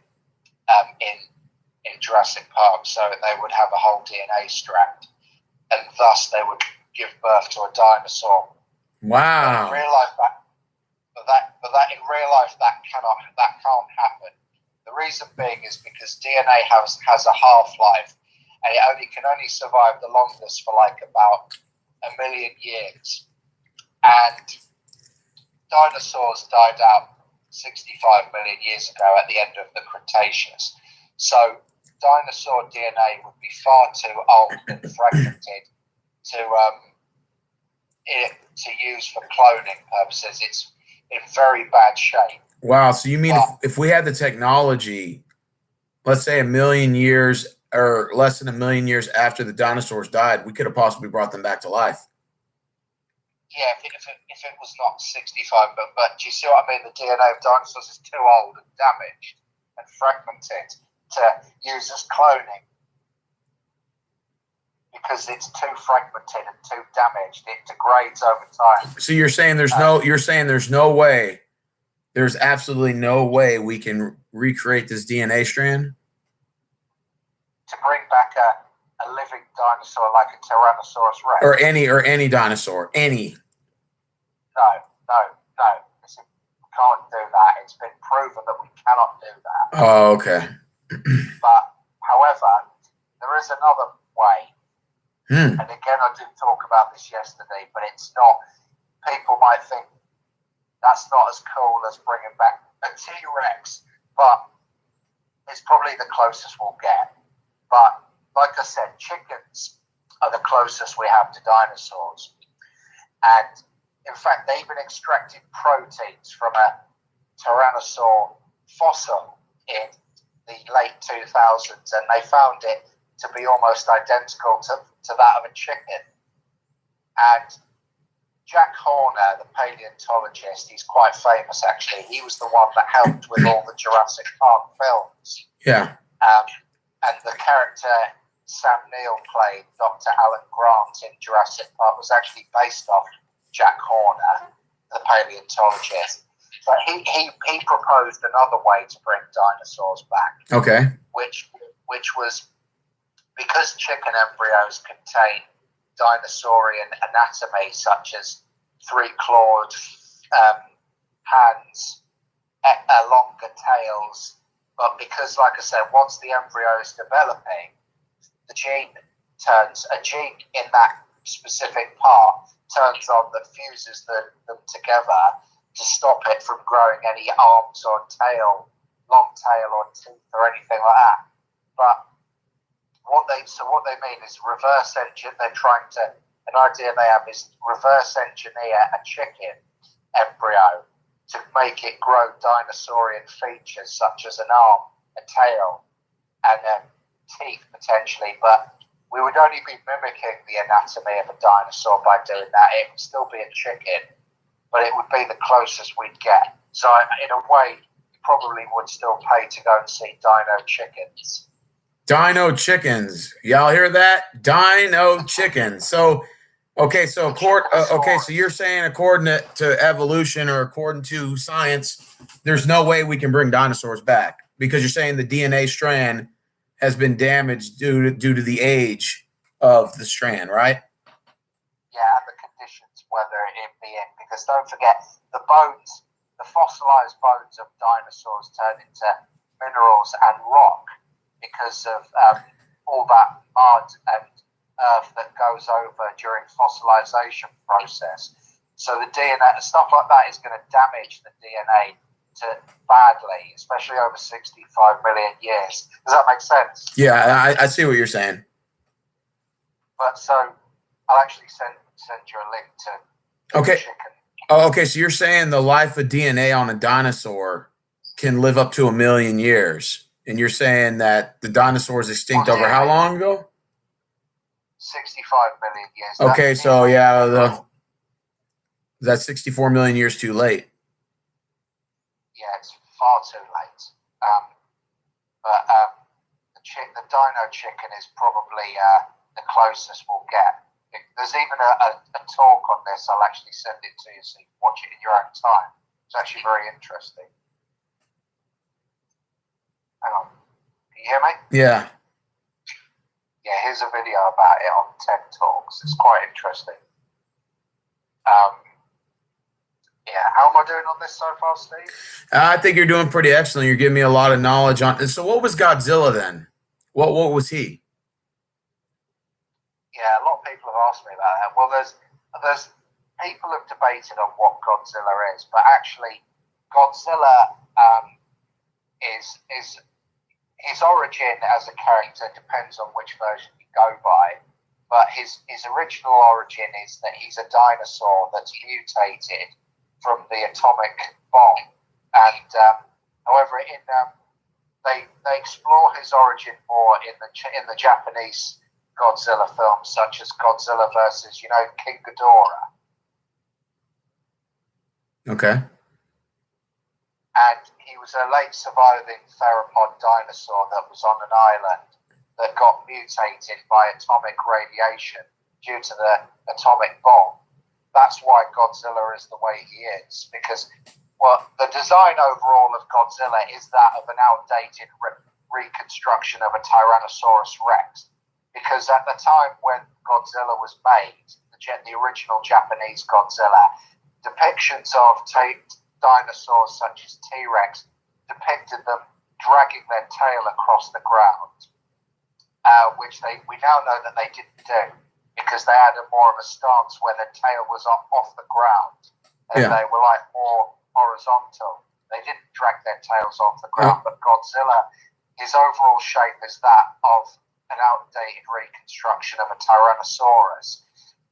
in Jurassic Park, so they would have a whole DNA strand, and thus they would give birth to a dinosaur. Wow. In real life, that can't happen. The reason being is because DNA has a half-life, and it can only survive the longest for like about 1 million years. And dinosaurs died out 65 million years ago at the end of the Cretaceous. So dinosaur DNA would be far too old and fragmented to use for cloning purposes. It's in very bad shape. Wow. So you mean if we had the technology, let's say 1 million years or less than 1 million years after the dinosaurs died, we could have possibly brought them back to life? Yeah, if it was not 65, but do you see what I mean? The DNA of dinosaurs is too old and damaged and fragmented to use as cloning because it's too fragmented and too damaged. It degrades over time. So you're saying there's no way, there's absolutely no way we can recreate this DNA strand? To bring back a living dinosaur like a Tyrannosaurus Rex. Or any dinosaur. Any. No. Listen, we can't do that. It's been proven that we cannot do that. Oh, okay. But, however, there is another way. And again, I did talk about this yesterday, but it's not, people might think that's not as cool as bringing back a T-Rex, but it's probably the closest we'll get. But, like I said, chickens are the closest we have to dinosaurs. And, in fact, they even extracted proteins from a Tyrannosaur fossil in the late 2000s, and they found it to be almost identical to that of a chicken. And Jack Horner, the paleontologist, he's quite famous actually. He was the one that helped with all the Jurassic Park films. Yeah. And the character Sam Neill played, Dr. Alan Grant in Jurassic Park, was actually based off Jack Horner, the paleontologist. But he proposed another way to bring dinosaurs back. Okay. Which was because chicken embryos contain dinosaurian anatomy, such as 3-clawed hands, longer tails. But because, like I said, once the embryo is developing, the gene in that specific part turns on that fuses them together to stop it from growing any arms or tail, long tail or teeth or anything like that. But what they mean is reverse engineer. They're trying to, an idea they have is reverse engineer a chicken embryo to make it grow dinosaurian features such as an arm, a tail, and teeth potentially. But we would only be mimicking the anatomy of a dinosaur by doing that. It would still be a chicken, but it would be the closest we'd get. So in a way, you probably would still pay to go and see dino chickens. Dino chickens. Y'all hear that? Dino chickens. So, okay, so so you're saying according to evolution or according to science, there's no way we can bring dinosaurs back because you're saying the DNA strand has been damaged due to the age of the strand, right? Yeah, and the conditions whether it be in, because don't forget the bones, the fossilized bones of dinosaurs turn into minerals and rock because of all that mud and earth that goes over during fossilization process. So the DNA, stuff like that is going to damage the DNA badly, especially over 65 million years. Does that make sense? Yeah, I see what you're saying. But so I'll actually send you a link to okay. Chicken. Oh, okay. So you're saying the life of DNA on a dinosaur can live up to 1 million years, and you're saying that the dinosaur is extinct over how long ago? 65 million years. Okay, so yeah, that's 64 million years too late. Yeah, it's far too late. But the dino chicken is probably the closest we'll get. There's even a talk on this. I'll actually send it to you so you can watch it in your own time. It's actually very interesting. Hang on. Can you hear me? Yeah. Yeah, here's a video about it on TED Talks. It's quite interesting. Yeah, how am I doing on this so far, Steve? I think you're doing pretty excellent. You're giving me a lot of knowledge on. So, what was Godzilla then? What was he? Yeah, a lot of people have asked me about that. Well, there's people have debated on what Godzilla is, but actually, Godzilla is his origin as a character depends on which version you go by. But his original origin is that he's a dinosaur that's mutated from the atomic bomb, and however, they explore his origin more in the Japanese Godzilla films, such as Godzilla versus King Ghidorah. Okay. And he was a late surviving theropod dinosaur that was on an island that got mutated by atomic radiation due to the atomic bomb. That's why Godzilla is the way he is, because the design overall of Godzilla is that of an outdated reconstruction of a Tyrannosaurus Rex. Because at the time when Godzilla was made, the original Japanese Godzilla, depictions of dinosaurs such as T-Rex depicted them dragging their tail across the ground, which we now know that they didn't do, because they had more of a stance where their tail was off the ground and they were like more horizontal. They didn't drag their tails off the ground, but Godzilla, his overall shape is that of an outdated reconstruction of a Tyrannosaurus.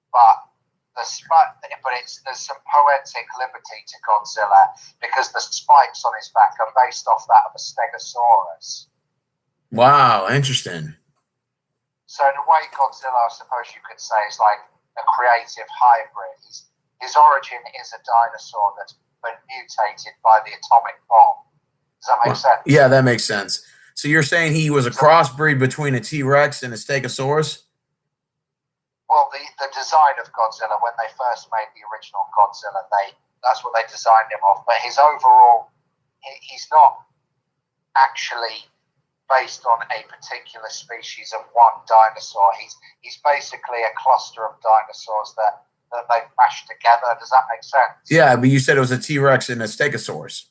But there's some poetic liberty to Godzilla because the spikes on his back are based off that of a Stegosaurus. Wow, interesting. So in a way, Godzilla, I suppose you could say, is like a creative hybrid. His origin is a dinosaur that's been mutated by the atomic bomb. Does that make sense? Yeah, that makes sense. So you're saying he was a crossbreed between a T-Rex and a Stegosaurus? Well, the design of Godzilla, when they first made the original Godzilla, that's what they designed him off. But his overall, he's not actually based on a particular species of one dinosaur. He's basically a cluster of dinosaurs that they've mashed together. Does that make sense? Yeah, but you said it was a T-Rex and a Stegosaurus.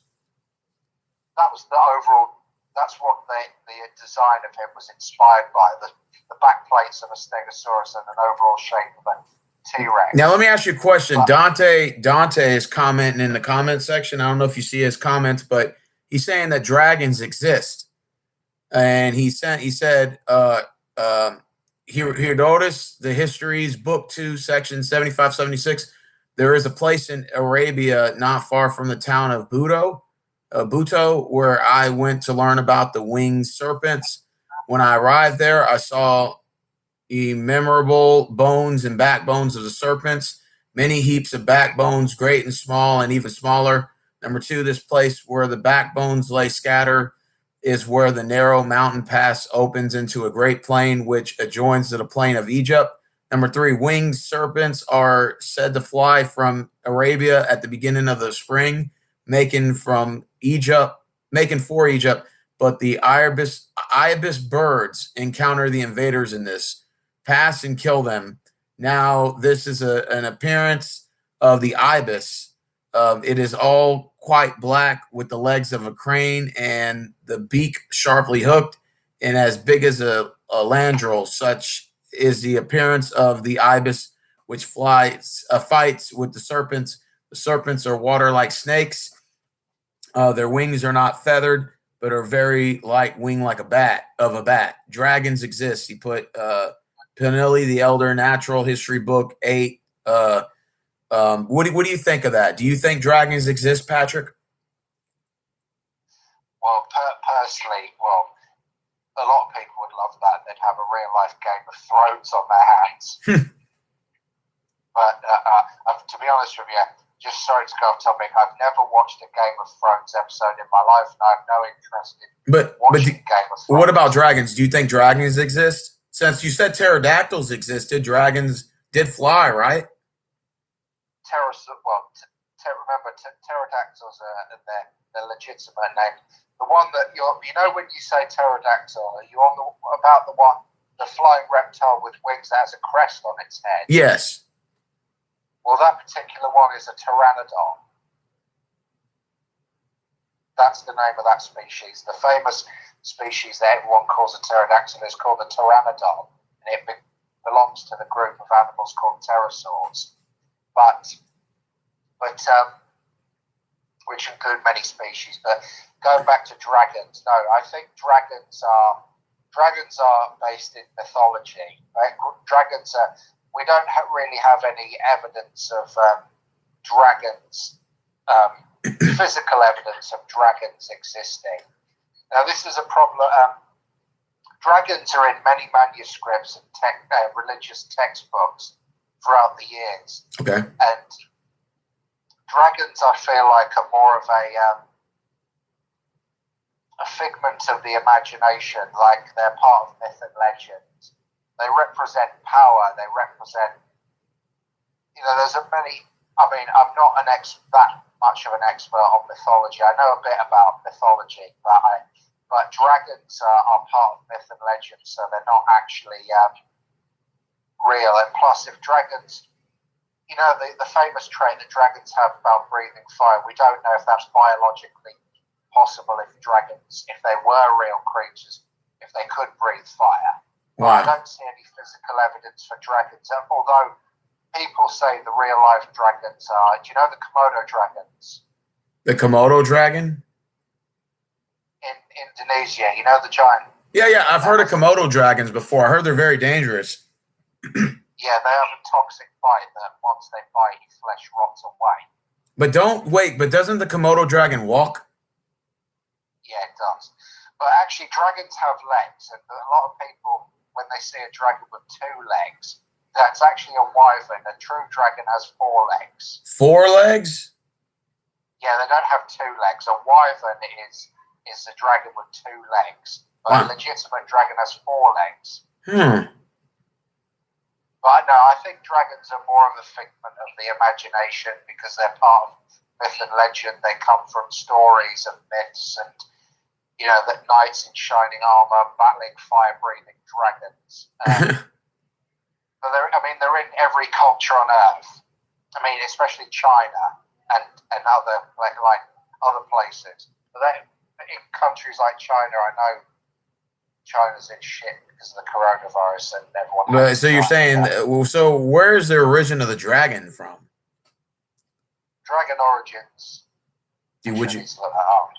That was the overall that's what the design of him was inspired by. The back plates of a Stegosaurus and an overall shape of a T-Rex. Now, let me ask you a question. Dante is commenting in the comment section. I don't know if you see his comments, but he's saying that dragons exist. And he said, Herodotus, the Histories, Book 2, Section 7576. There is a place in Arabia not far from the town of Buto, where I went to learn about the winged serpents. When I arrived there, I saw immemorable bones and backbones of the serpents, many heaps of backbones, great and small, and even smaller. Number 2, this place where the backbones lay scattered is where the narrow mountain pass opens into a great plain, which adjoins to the plain of Egypt. Number 3, winged serpents are said to fly from Arabia at the beginning of the spring, making for Egypt, but the ibis birds encounter the invaders in this, pass and kill them. Now, this is an appearance of the ibis. It is all quite black with the legs of a crane and the beak sharply hooked and as big as a landrel. Such is the appearance of the ibis, which fights with the serpents. The serpents are water-like snakes. Their wings are not feathered, but are very light wing like a bat. Dragons exist. He put Pinelli the Elder, Natural History Book 8. What do you think of that? Do you think dragons exist, Patrick? Well, personally, a lot of people would love that. They'd have a real-life Game of Thrones on their hands. But to be honest with you, just sorry to go off topic, I've never watched a Game of Thrones episode in my life, and I have no interest in watching Game of Thrones. What about dragons? Do you think dragons exist? Since you said pterodactyls existed, dragons did fly, right? Remember, pterodactyls are their legitimate name. The one that when you say pterodactyl, are you on about the flying reptile with wings that has a crest on its head? Yes. Well, that particular one is a pteranodon. That's the name of that species. The famous species that everyone calls a pterodactyl is called a pteranodon, and it belongs to the group of animals called pterosaurs. But which include many species. But going back to dragons, no, I think dragons are based in mythology. Right? Dragons are. We don't really have any evidence of dragons, physical evidence of dragons existing. Now, this is a problem. Dragons are in many manuscripts and religious textbooks throughout the years. Okay. And dragons, I feel like, are more of a figment of the imagination, like they're part of myth and legend. They represent power. They represent, there's many. I mean, I'm not that much of an expert on mythology. I know a bit about mythology, but dragons are part of myth and legend, so they're not actually real. And plus, if dragons, the famous trait that dragons have about breathing fire, we don't know if that's biologically possible. If they were real creatures, if they could breathe fire. Wow. I don't see any physical evidence for dragons, although people say the real-life dragons are. Do you know the Komodo dragons? The Komodo dragon? In Indonesia, the giant. Yeah. I've heard of Komodo dragons before. I heard they're very dangerous. Yeah, they have a toxic bite that once they bite, your flesh rots away. But doesn't the Komodo dragon walk? Yeah, it does. But actually, dragons have legs, and a lot of people, when they see a dragon with 2 legs, that's actually a wyvern. A true dragon has 4 legs. 4 legs? Yeah, they don't have 2 legs. A wyvern is a dragon with 2 legs. But a legitimate dragon has 4 legs. But no, I think dragons are more of a figment of the imagination because they're part of myth and legend. They come from stories and myths and, that knights in shining armor battling fire-breathing dragons. But they're in every culture on Earth. I mean, especially China and other like other places. But in countries like China, I know China's in shit because of the coronavirus and everyone. So you're saying, so where is the origin of the dragon from? Dragon origins. Would you? Need to look that up.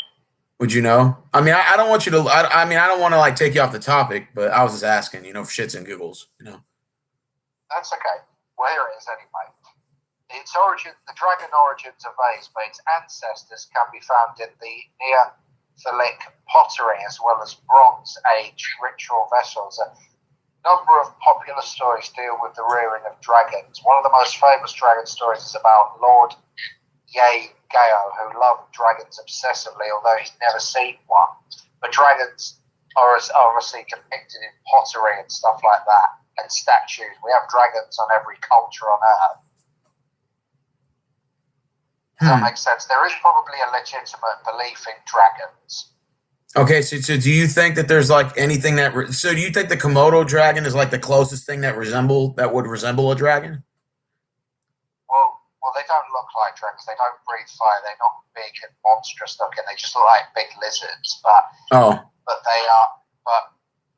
Would you know? I mean, I don't want you to. I mean, I don't want to like take you off the topic, but I was just asking, for shits and giggles, That's okay. Well, here it is anyway. Its origin, the dragon origins of A's, but its ancestors can be found in the Neolithic pottery as well as Bronze Age ritual vessels. A number of popular stories deal with the rearing of dragons. One of the most famous dragon stories is about Lord Gao, who loved dragons obsessively, although he'd never seen one. But dragons are obviously depicted in pottery and stuff like that, and statues. We have dragons on every culture on Earth. Does that make sense? There is probably a legitimate belief in dragons. Okay, so do you think that there's like anything that? So do you think the Komodo dragon is like the closest thing that would resemble a dragon? Well, they don't look like dragons. They don't breathe fire. They're not big and monstrous looking. They just look like big lizards. But they are. But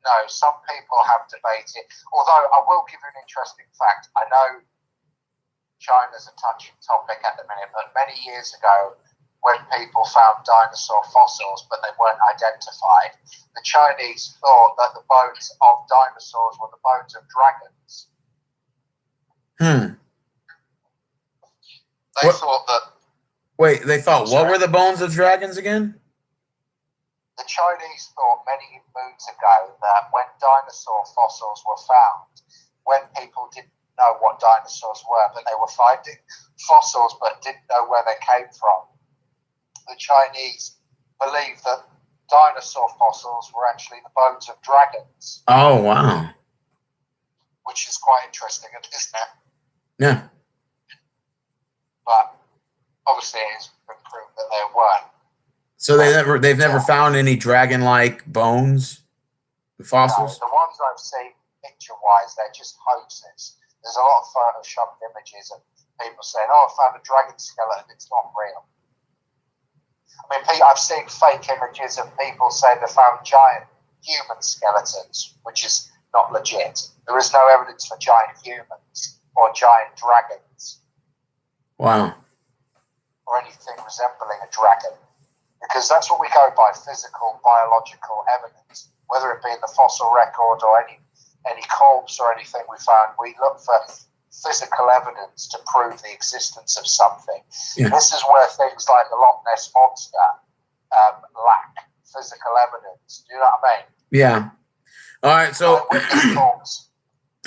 no, some people have debated. Although I will give you an interesting fact. I know China's a touchy topic at the minute, but many years ago, when people found dinosaur fossils but they weren't identified, the Chinese thought that the bones of dinosaurs were the bones of dragons. They thought that. Wait, they thought what were the bones of dragons again? The Chinese thought many moons ago that when dinosaur fossils were found, when people didn't know what dinosaurs were, but they were finding fossils but didn't know where they came from, the Chinese believed that dinosaur fossils were actually the bones of dragons. Oh, wow. Which is quite interesting, isn't it? Yeah. But obviously it's been proved that they weren't. So they've never found any dragon-like bones, fossils? No, the ones I've seen picture-wise, they're just hoaxes. There's a lot of photoshopped images of people saying, "Oh, I found a dragon skeleton." It's not real. I mean, I've seen fake images of people saying they found giant human skeletons, which is not legit. There is no evidence for giant humans or giant dragons. Wow. Or anything resembling a dragon. Because that's what we go by, physical, biological evidence. Whether it be in the fossil record or any corpse or anything we found, we look for physical evidence to prove the existence of something. Yeah. This is where things like the Loch Ness monster lack physical evidence. Do you know what I mean? Yeah. All right, so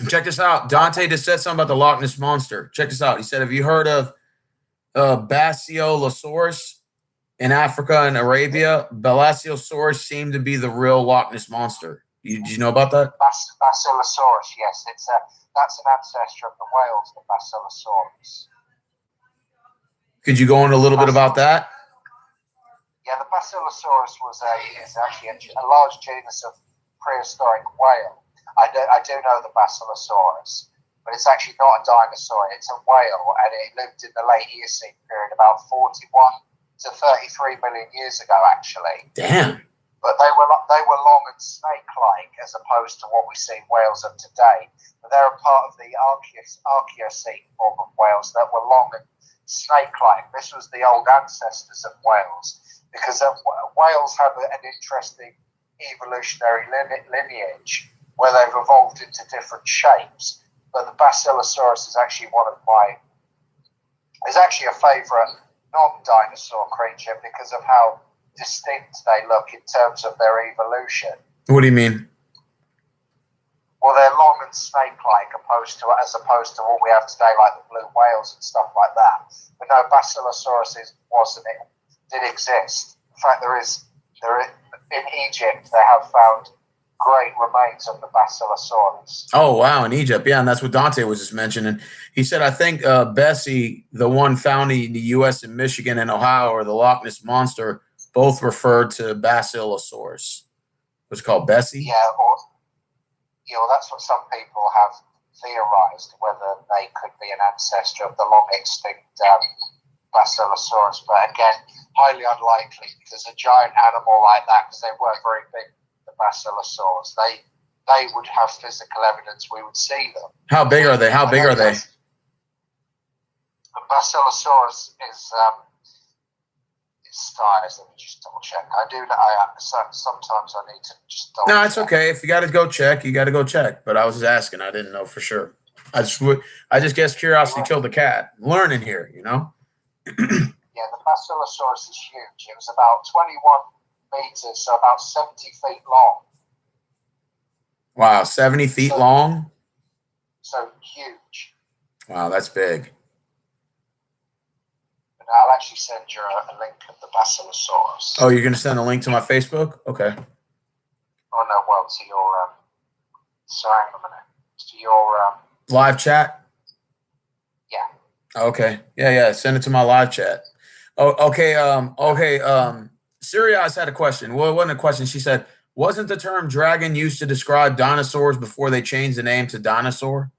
check this out. Dante just said something about the Loch Ness monster. Check this out. He said, have you heard of Basilosaurus in Africa and Arabia? Basilosaurus seemed to be the real Loch Ness monster. Did you know about that? Basilosaurus, yes. That's an ancestor of the whales, the Basilosaurus. Could you go into a little bit about that? Yeah, the Basilosaurus is actually a large genus of prehistoric whale. I do know the Basilosaurus, but it's actually not a dinosaur. It's a whale, and it lived in the late Eocene period, about 41 to 33 million years ago, actually. Damn. But they were long and snake-like, as opposed to what we see whales of today. But they're a part of the Archaeopteryx form of whales that were long and snake-like. This was the old ancestors of whales, because whales have an interesting evolutionary lineage where they've evolved into different shapes. But the Basilosaurus is actually is actually a favourite non-dinosaur creature because of how distinct they look in terms of their evolution. What do you mean? Well, they're long and snake-like as opposed to what we have today, like the blue whales and stuff like that. But no, Basilosaurus did exist. In fact, in Egypt they have found great remains of the Basilosaurus. Oh, wow, in Egypt. Yeah, and that's what Dante was just mentioning. He said, I think Bessie, the one found in the U.S. in Michigan and Ohio, or the Loch Ness Monster, both referred to Basilosaurus. It was called Bessie? Yeah, well, that's what some people have theorized, whether they could be an ancestor of the long extinct Basilosaurus, but again, highly unlikely because a giant animal like that, because they were very big, the Basilosaurs, they would have physical evidence. We would see them. How big are they? How big are they? The Basilosaurus is size. Let me just double check. Sometimes I need to just double No, it's check. okay. If you got to go check, you got to go check. But I was just asking. I didn't know for sure. I just guess curiosity killed the cat. Learning here, you know. Yeah, the Basilosaurus is huge. It was about 21 meters, so about 70 feet long. Wow, 70 feet long. So huge. Wow, that's big. And I'll actually send you a link of the Basilosaurus. Oh, you're gonna send a link to my Facebook? Okay. Oh no, well, to your sorry, hang on a minute. To your live chat. Yeah. Okay. Yeah. Send it to my live chat. Oh, okay. Sirius had a question. Well, it wasn't a question. She said, wasn't the term dragon used to describe dinosaurs before they changed the name to dinosaur?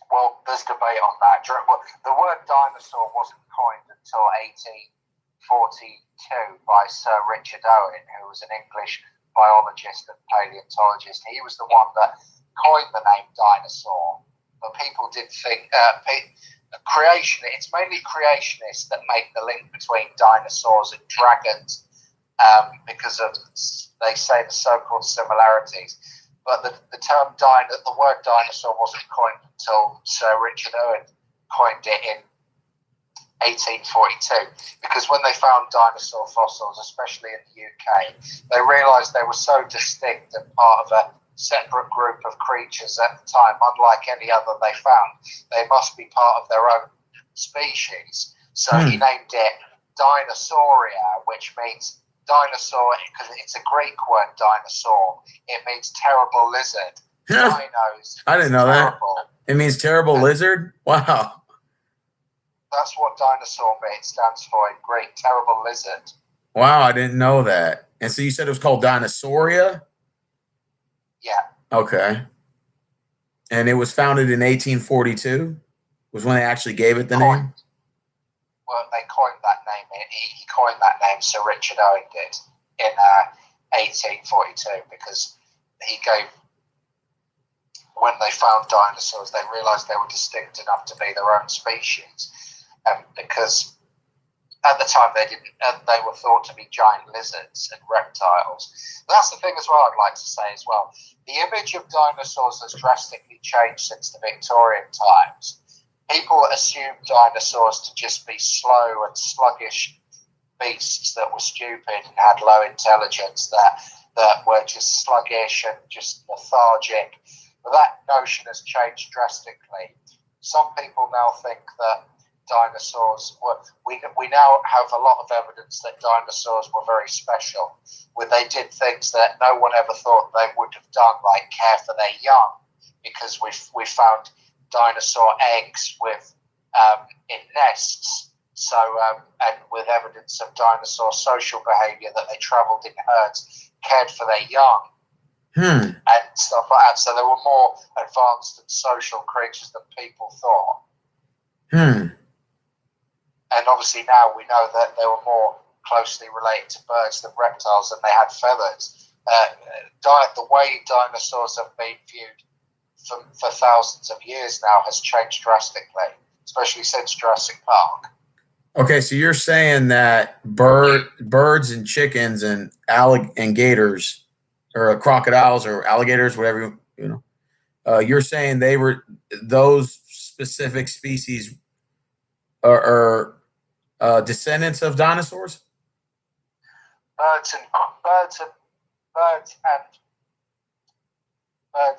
Well, there's debate on that. The word dinosaur wasn't coined until 1842 by Sir Richard Owen, who was an English biologist and paleontologist. He was the one that coined the name dinosaur. But people did think it's mainly creationists that make the link between dinosaurs and dragons because of, they say, the so-called similarities. But the word dinosaur wasn't coined until Sir Richard Owen coined it in 1842, because when they found dinosaur fossils, especially in the UK, they realised they were so distinct and part of a separate group of creatures at the time, unlike any other they found. They must be part of their own species. So he named it Dinosauria, which means dinosaur, because it's a Greek word, dinosaur. It means terrible lizard. Dinos. I didn't know terrible. That. It means terrible lizard? Wow. That's what dinosaur means, stands for in Greek, terrible lizard. Wow, I didn't know that. And so you said it was called Dinosauria? Yeah. Okay. And it was founded in 1842? Was when they actually gave it the name? Well, they coined that name. He coined that name, Sir Richard Owen did, in 1842, because when they found dinosaurs, they realised they were distinct enough to be their own species. Because at the time they were thought to be giant lizards and reptiles. That's the thing as well I'd like to say as well. The image of dinosaurs has drastically changed since the Victorian times. People assumed dinosaurs to just be slow and sluggish beasts that were stupid and had low intelligence, that were just sluggish and just lethargic. But that notion has changed drastically. Some people now think that dinosaurs we now have a lot of evidence that dinosaurs were very special, where they did things that no one ever thought they would have done, like care for their young, because we found dinosaur eggs in nests, and with evidence of dinosaur social behavior, that they traveled in herds, cared for their young, and stuff like that. So they were more advanced and social creatures than people thought. And obviously now we know that they were more closely related to birds than reptiles, and they had feathers. The way dinosaurs have been viewed for thousands of years now has changed drastically, especially since Jurassic Park. Okay, so you're saying that birds and chickens and gators, or crocodiles or alligators, whatever you know, you're saying those specific species are descendants of dinosaurs? Birds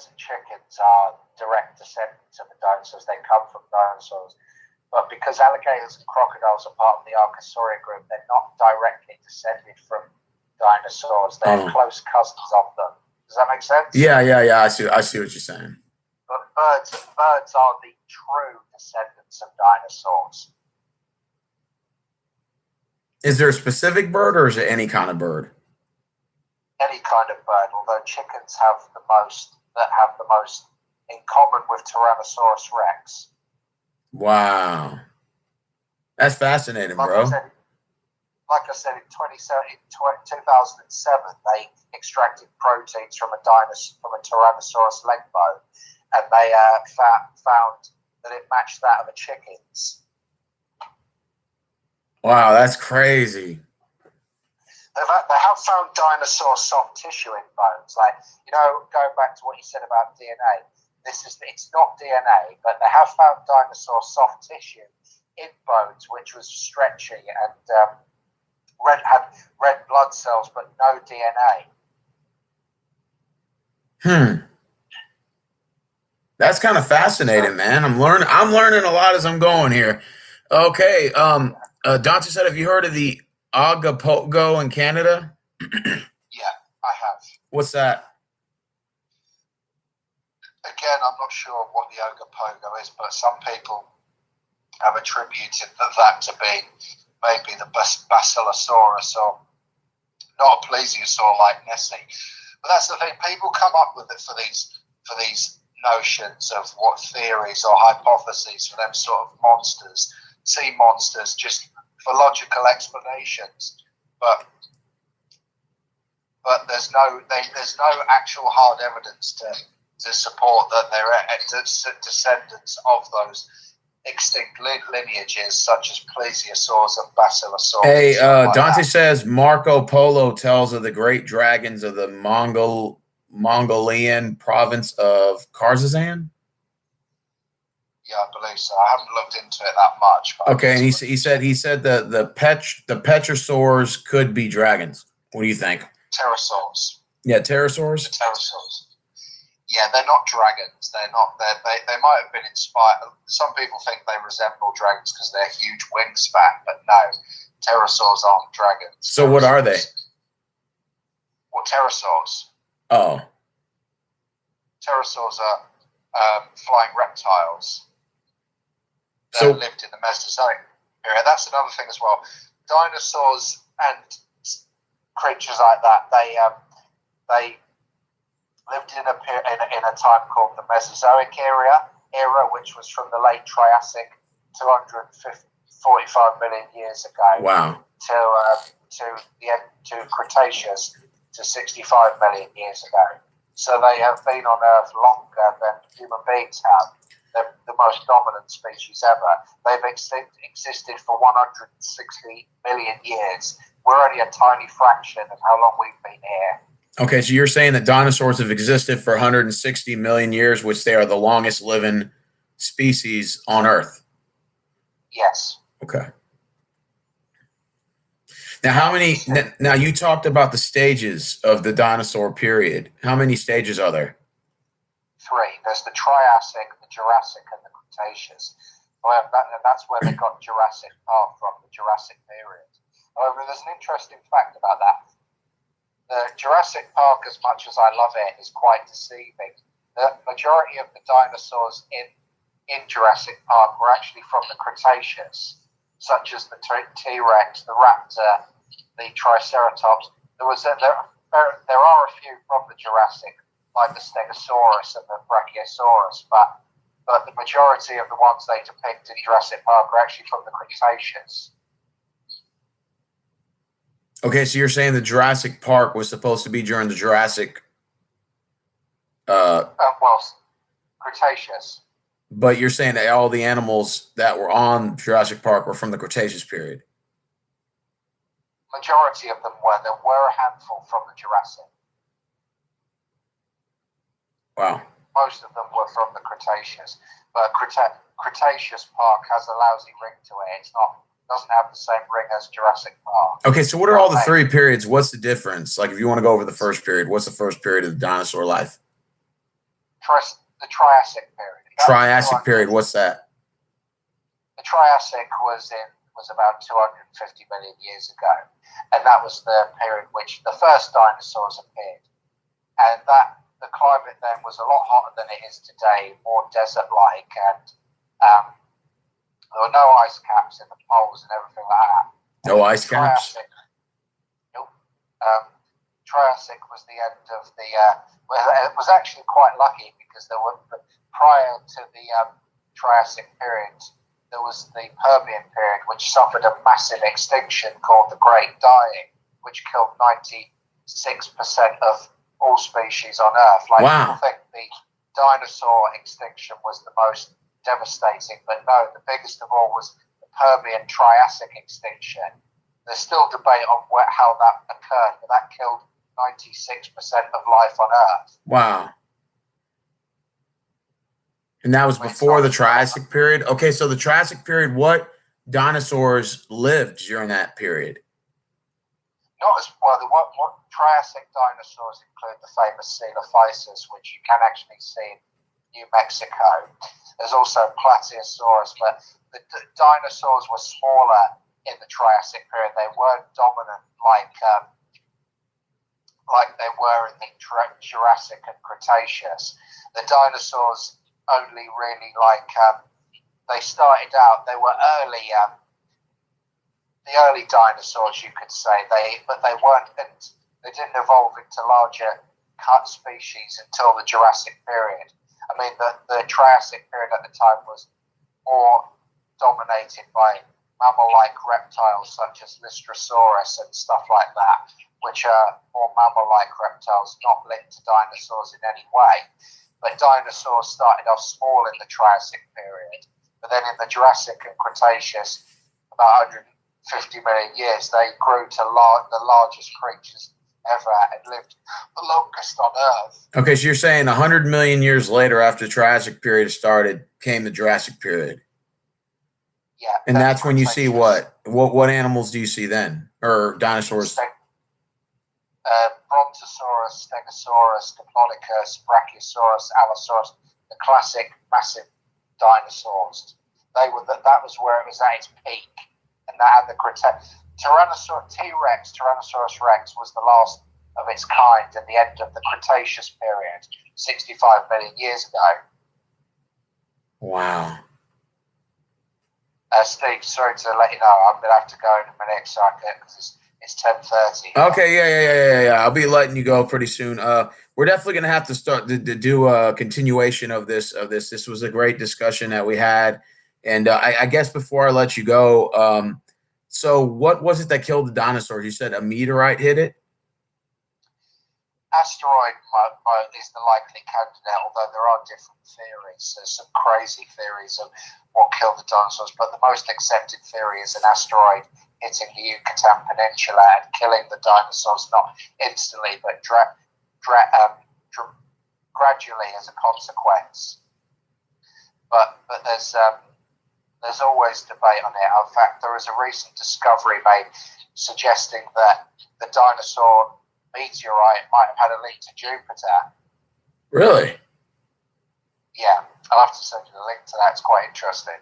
and chickens are direct descendants of the dinosaurs. They come from dinosaurs. But because alligators and crocodiles are part of the Archaeopteryx group, they're not directly descended from dinosaurs. They're close cousins of them. Does that make sense? Yeah. I see what you're saying. But birds are the true descendants of dinosaurs. Is there a specific bird, or is it any kind of bird? Any kind of bird, although chickens have the most in common with Tyrannosaurus Rex. Wow. That's fascinating, Like bro. I said, in 2007, they extracted proteins from a Tyrannosaurus leg bone, and they found that it matched that of a chicken's. Wow, that's crazy. They have found dinosaur soft tissue in bones. Like, going back to what you said about DNA, it's not DNA, but they have found dinosaur soft tissue in bones, which was stretchy and had red blood cells, but no DNA. That's kind of fascinating, man. I'm learning a lot as I'm going here. Okay. Dante said, have you heard of the Agapogo in Canada? Yeah, I have. What's that? Again, I'm not sure what the Agapogo is, but some people have attributed that to be maybe the Basilosaurus, or not a plesiosaur like Nessie. But that's the thing. People come up with it for these notions of what theories or hypotheses for them sort of monsters, sea monsters, just for logical explanations. But there's no actual hard evidence to support that they're descendants of those extinct lineages such as plesiosaurs and basilosaurs. Hey, like Dante that. says Marco Polo tells of the great dragons of the Mongolian province of Kazakhstan. Yeah, I believe so. I haven't looked into it that much. But Okay, and he said the petrosaurs could be dragons. What do you think? Pterosaurs. Yeah, pterosaurs. Pterosaurs. Yeah, they're not dragons. They're not. They might have been inspired. Some people think they resemble dragons because they're huge wingspan, but no, pterosaurs aren't dragons. So what are they? Well, pterosaurs. Oh, Pterosaurs are flying reptiles that lived in the Mesozoic period. That's another thing as well. Dinosaurs and creatures like that, they lived in a time called the Mesozoic era, which was from the late Triassic, 245 million years ago. wow. To Cretaceous, to 65 million years ago. So they have been on Earth longer than human beings have. They're the most dominant species ever. They've existed for 160 million years. We're only a tiny fraction of how long we've been here. Okay, so you're saying that dinosaurs have existed for 160 million years, which they are the longest living species on Earth. Yes. Okay. Now, now you talked about the stages of the dinosaur period. How many stages are there? 3. There's the Triassic, the Jurassic, and the Cretaceous. However, that's where they got Jurassic Park from, the Jurassic period. However, there's an interesting fact about that. The Jurassic Park, as much as I love it, is quite deceiving. The majority of the dinosaurs in Jurassic Park were actually from the Cretaceous, such as the T-Rex, the Raptor, the Triceratops. There are a few from the Jurassic, like the Stegosaurus and the Brachiosaurus, but the majority of the ones they depict in Jurassic Park are actually from the Cretaceous. Okay, so you're saying the Jurassic Park was supposed to be during the Jurassic. Cretaceous. But you're saying that all the animals that were on Jurassic Park were from the Cretaceous period. Majority of them were. There were a handful from the Jurassic. Wow. Most of them were from the Cretaceous. But Cretaceous Park has a lousy ring to it. Doesn't have the same ring as Jurassic Park. Okay, so what are all the 3 periods? What's the difference? Like, if you want to go over the first period, what's the first period of the dinosaur life? The Triassic period. Triassic period, what's that? The Triassic was about 250 million years ago, and that was the period in which the first dinosaurs appeared. And the climate then was a lot hotter than it is today, more desert-like, and there were no ice caps in the poles and everything like that. No ice caps? Nope. Triassic was the end of the. It was actually quite lucky because there were prior to the Triassic period, there was the Permian period, which suffered a massive extinction called the Great Dying, which killed 96% of all species on Earth. Like, wow. I think the dinosaur extinction was the most devastating, but no, the biggest of all was the Permian Triassic extinction. There's still debate on how that occurred, but that killed 96% of life on Earth. Wow. And that was before the Triassic period? Okay, so the Triassic period, what dinosaurs lived during that period? Not as well. What Triassic dinosaurs include the famous Coelophysis, which you can actually see in New Mexico. There's also Plateosaurus, but the dinosaurs were smaller in the Triassic period. They weren't dominant like they were in the Jurassic and Cretaceous. The dinosaurs only really they started out. They were early. The early dinosaurs, you could say, but they weren't. They didn't evolve into larger cut species until the Jurassic period. I mean, the Triassic period at the time was more dominated by mammal-like reptiles such as Lystrosaurus and stuff like that, which are more mammal-like reptiles, not linked to dinosaurs in any way. But dinosaurs started off small in the Triassic period, but then in the Jurassic and Cretaceous, about 150 million years, they grew to the largest creatures ever and lived the longest on Earth. Okay, so you're saying 100 million years later, after the Triassic period started, came the Jurassic period. Yeah. And that's when you see what animals do you see then? Or dinosaurs? Brontosaurus, Stegosaurus, Diplodocus, Brachiosaurus, Allosaurus, the classic massive dinosaurs. That was where it was at its peak. And that had the Tyrannosaurus Rex was the last of its kind at the end of the Cretaceous period, 65 million years ago. Wow. Steve, sorry to let you know, I'm going to have to go in a minute because it's 10:30. Okay, yeah. I'll be letting you go pretty soon. We're definitely going to have to start to do a continuation of this. This was a great discussion that we had. And I guess before I let you go, so what was it that killed the dinosaurs? You said a meteorite hit it? Asteroid is the likely candidate, although there are different theories. There's some crazy theories of what killed the dinosaurs, but the most accepted theory is an asteroid hitting the Yucatan Peninsula and killing the dinosaurs, not instantly, but gradually as a consequence. But there's always debate on it. In fact, there was a recent discovery made suggesting that the dinosaur meteorite might have had a link to Jupiter. Really? Yeah, I'll have to send you the link to that. It's quite interesting.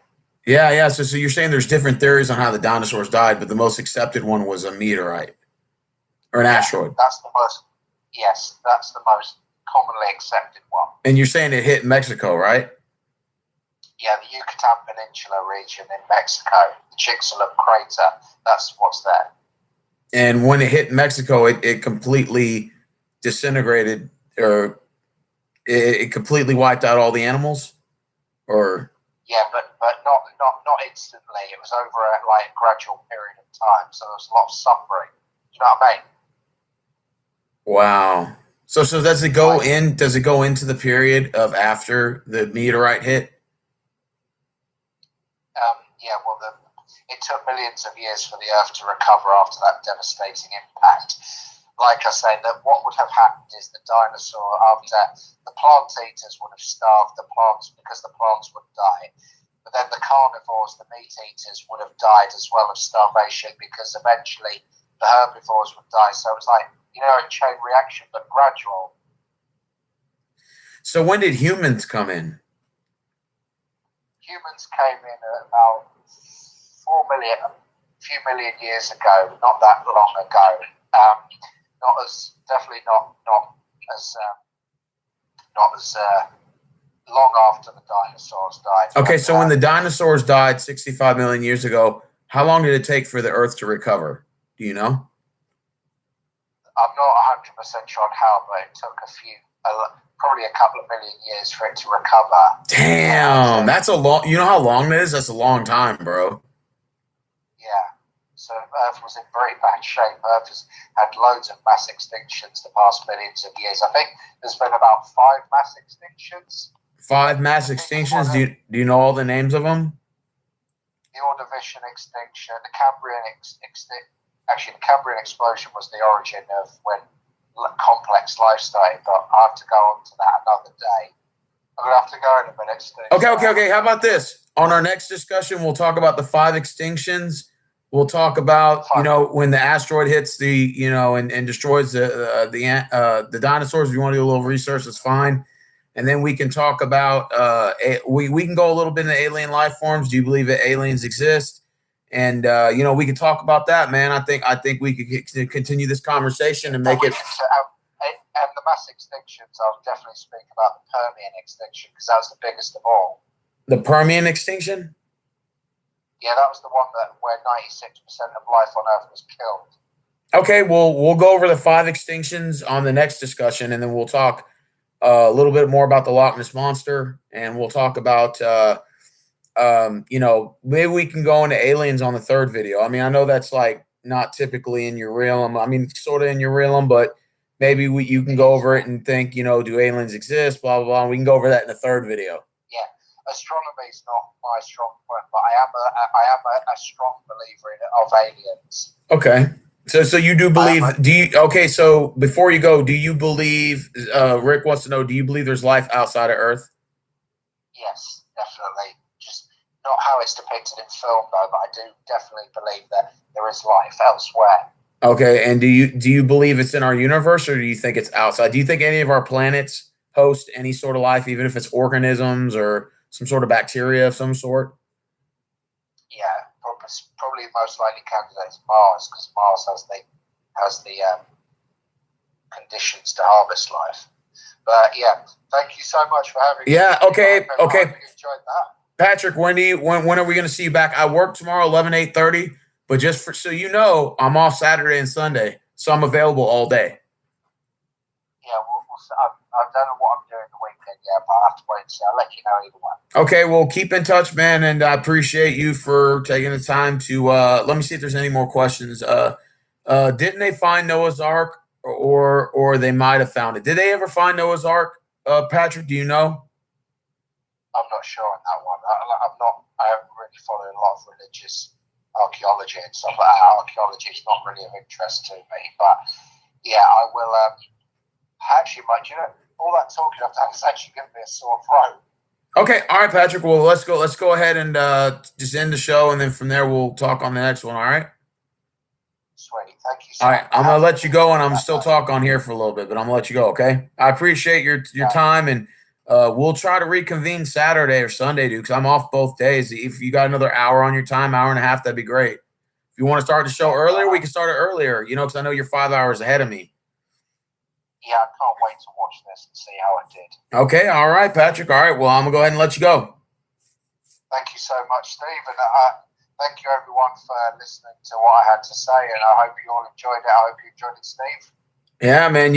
Yeah. So you're saying there's different theories on how the dinosaurs died, but the most accepted one was a meteorite or an asteroid. That's the most commonly accepted one. And you're saying it hit Mexico, right? Yeah, the Yucatan Peninsula region in Mexico, the Chicxulub crater. That's what's there. And when it hit Mexico, it completely disintegrated, or it completely wiped out all the animals, or yeah, but not instantly. It was over a gradual period of time, so there was a lot of suffering. Do you know what I mean? Wow. So does it go in? Does it go into the period of after the meteorite hit? Yeah. Well, it took millions of years for the Earth to recover after that devastating impact. Like I say, that what would have happened is the dinosaur, after the plant eaters would have starved the plants because the plants would die. But then the carnivores, the meat eaters, would have died as well of starvation because eventually the herbivores would die. So it was like, a chain reaction, but gradual. So when did humans come in? Humans came in at about 4 million, a few million years ago, not that long ago. Definitely not as long after the dinosaurs died. Okay, so when the dinosaurs died 65 million years ago, how long did it take for the Earth to recover? Do you know? I'm not 100% sure on how, but it took probably a couple of million years for it to recover. Damn, that's a long. You know how long that is? That's a long time, bro. Yeah. So Earth was in very bad shape. Earth has had loads of mass extinctions the past millions of years. I think there's been about 5 mass extinctions. 5 mass extinctions. Do you know all the names of them? The Ordovician extinction, the Cambrian Actually, the Cambrian explosion was the origin of when complex life started, but I have to go on to that another day. I'm going to have to go in a minute, Steve. Okay. How about this? On our next discussion, we'll talk about the 5 extinctions. We'll talk about, when the asteroid hits the, and destroys the dinosaurs. If you want to do a little research, that's fine. And then we can talk about, we can go a little bit into alien life forms. Do you believe that aliens exist? And, we can talk about that, man. I think we could continue this conversation and make it. And the mass extinctions, I'll definitely speak about the Permian extinction because that was the biggest of all. The Permian extinction? Yeah, that was the one where 96% of life on Earth was killed. Okay, we'll go over the 5 extinctions on the next discussion, and then we'll talk a little bit more about the Loch Ness monster, and we'll talk about, maybe we can go into aliens on the 3rd video. I mean, I know that's like not typically in your realm. I mean, sort of in your realm, but maybe you can go over it and think, do aliens exist? Blah blah blah. And we can go over that in the 3rd video. Astronomy is not my strong point, but I am a strong believer of aliens. Okay, so you do believe? So before you go, do you believe? Rick wants to know: do you believe there's life outside of Earth? Yes, definitely. Just not how it's depicted in film, though. But I do definitely believe that there is life elsewhere. Okay, and do you believe it's in our universe, or do you think it's outside? Do you think any of our planets host any sort of life, even if it's organisms or some sort of bacteria of some sort? Yeah, probably most likely candidate is Mars, because Mars has the conditions to harvest life. But yeah, thank you so much for having me. Yeah, okay. I hope you enjoyed that. Patrick, when are we going to see you back? I work tomorrow, 11 to 8:30, but just so you know, I'm off Saturday and Sunday, so I'm available all day. Yeah, I don't know what I'm doing the weekend yet, but I have to wait and see. I'll let you know either way. Okay, well, keep in touch, man, and I appreciate you for taking the time to let me see if there's any more questions. Didn't they find Noah's Ark, or they might have found it? Did they ever find Noah's Ark? Patrick, do you know? I'm not sure on that one. I haven't really followed a lot of religious archaeology and stuff like that. Archaeology is not really of interest to me, but yeah, I will. Actually, Mike, all that talking I've done is actually giving me a sore throat. Okay, all right, Patrick. Well, let's go ahead and just end the show, and then from there we'll talk on the next one. All right. Sweet. Thank you so much. All right, I'm gonna let you go, and I'm still talking on here for a little bit, but I'm gonna let you go. Okay. I appreciate your time, and we'll try to reconvene Saturday or Sunday, dude, because I'm off both days. If you got another hour on your time, hour and a half, that'd be great. If you want to start the show earlier, we can start it earlier. Because I know you're 5 hours ahead of me. Yeah, I can't wait to watch this and see how it did. Okay, all right, Patrick. All right, well, I'm going to go ahead and let you go. Thank you so much, Steve. And thank you, everyone, for listening to what I had to say. And I hope you all enjoyed it. I hope you enjoyed it, Steve. Yeah, man.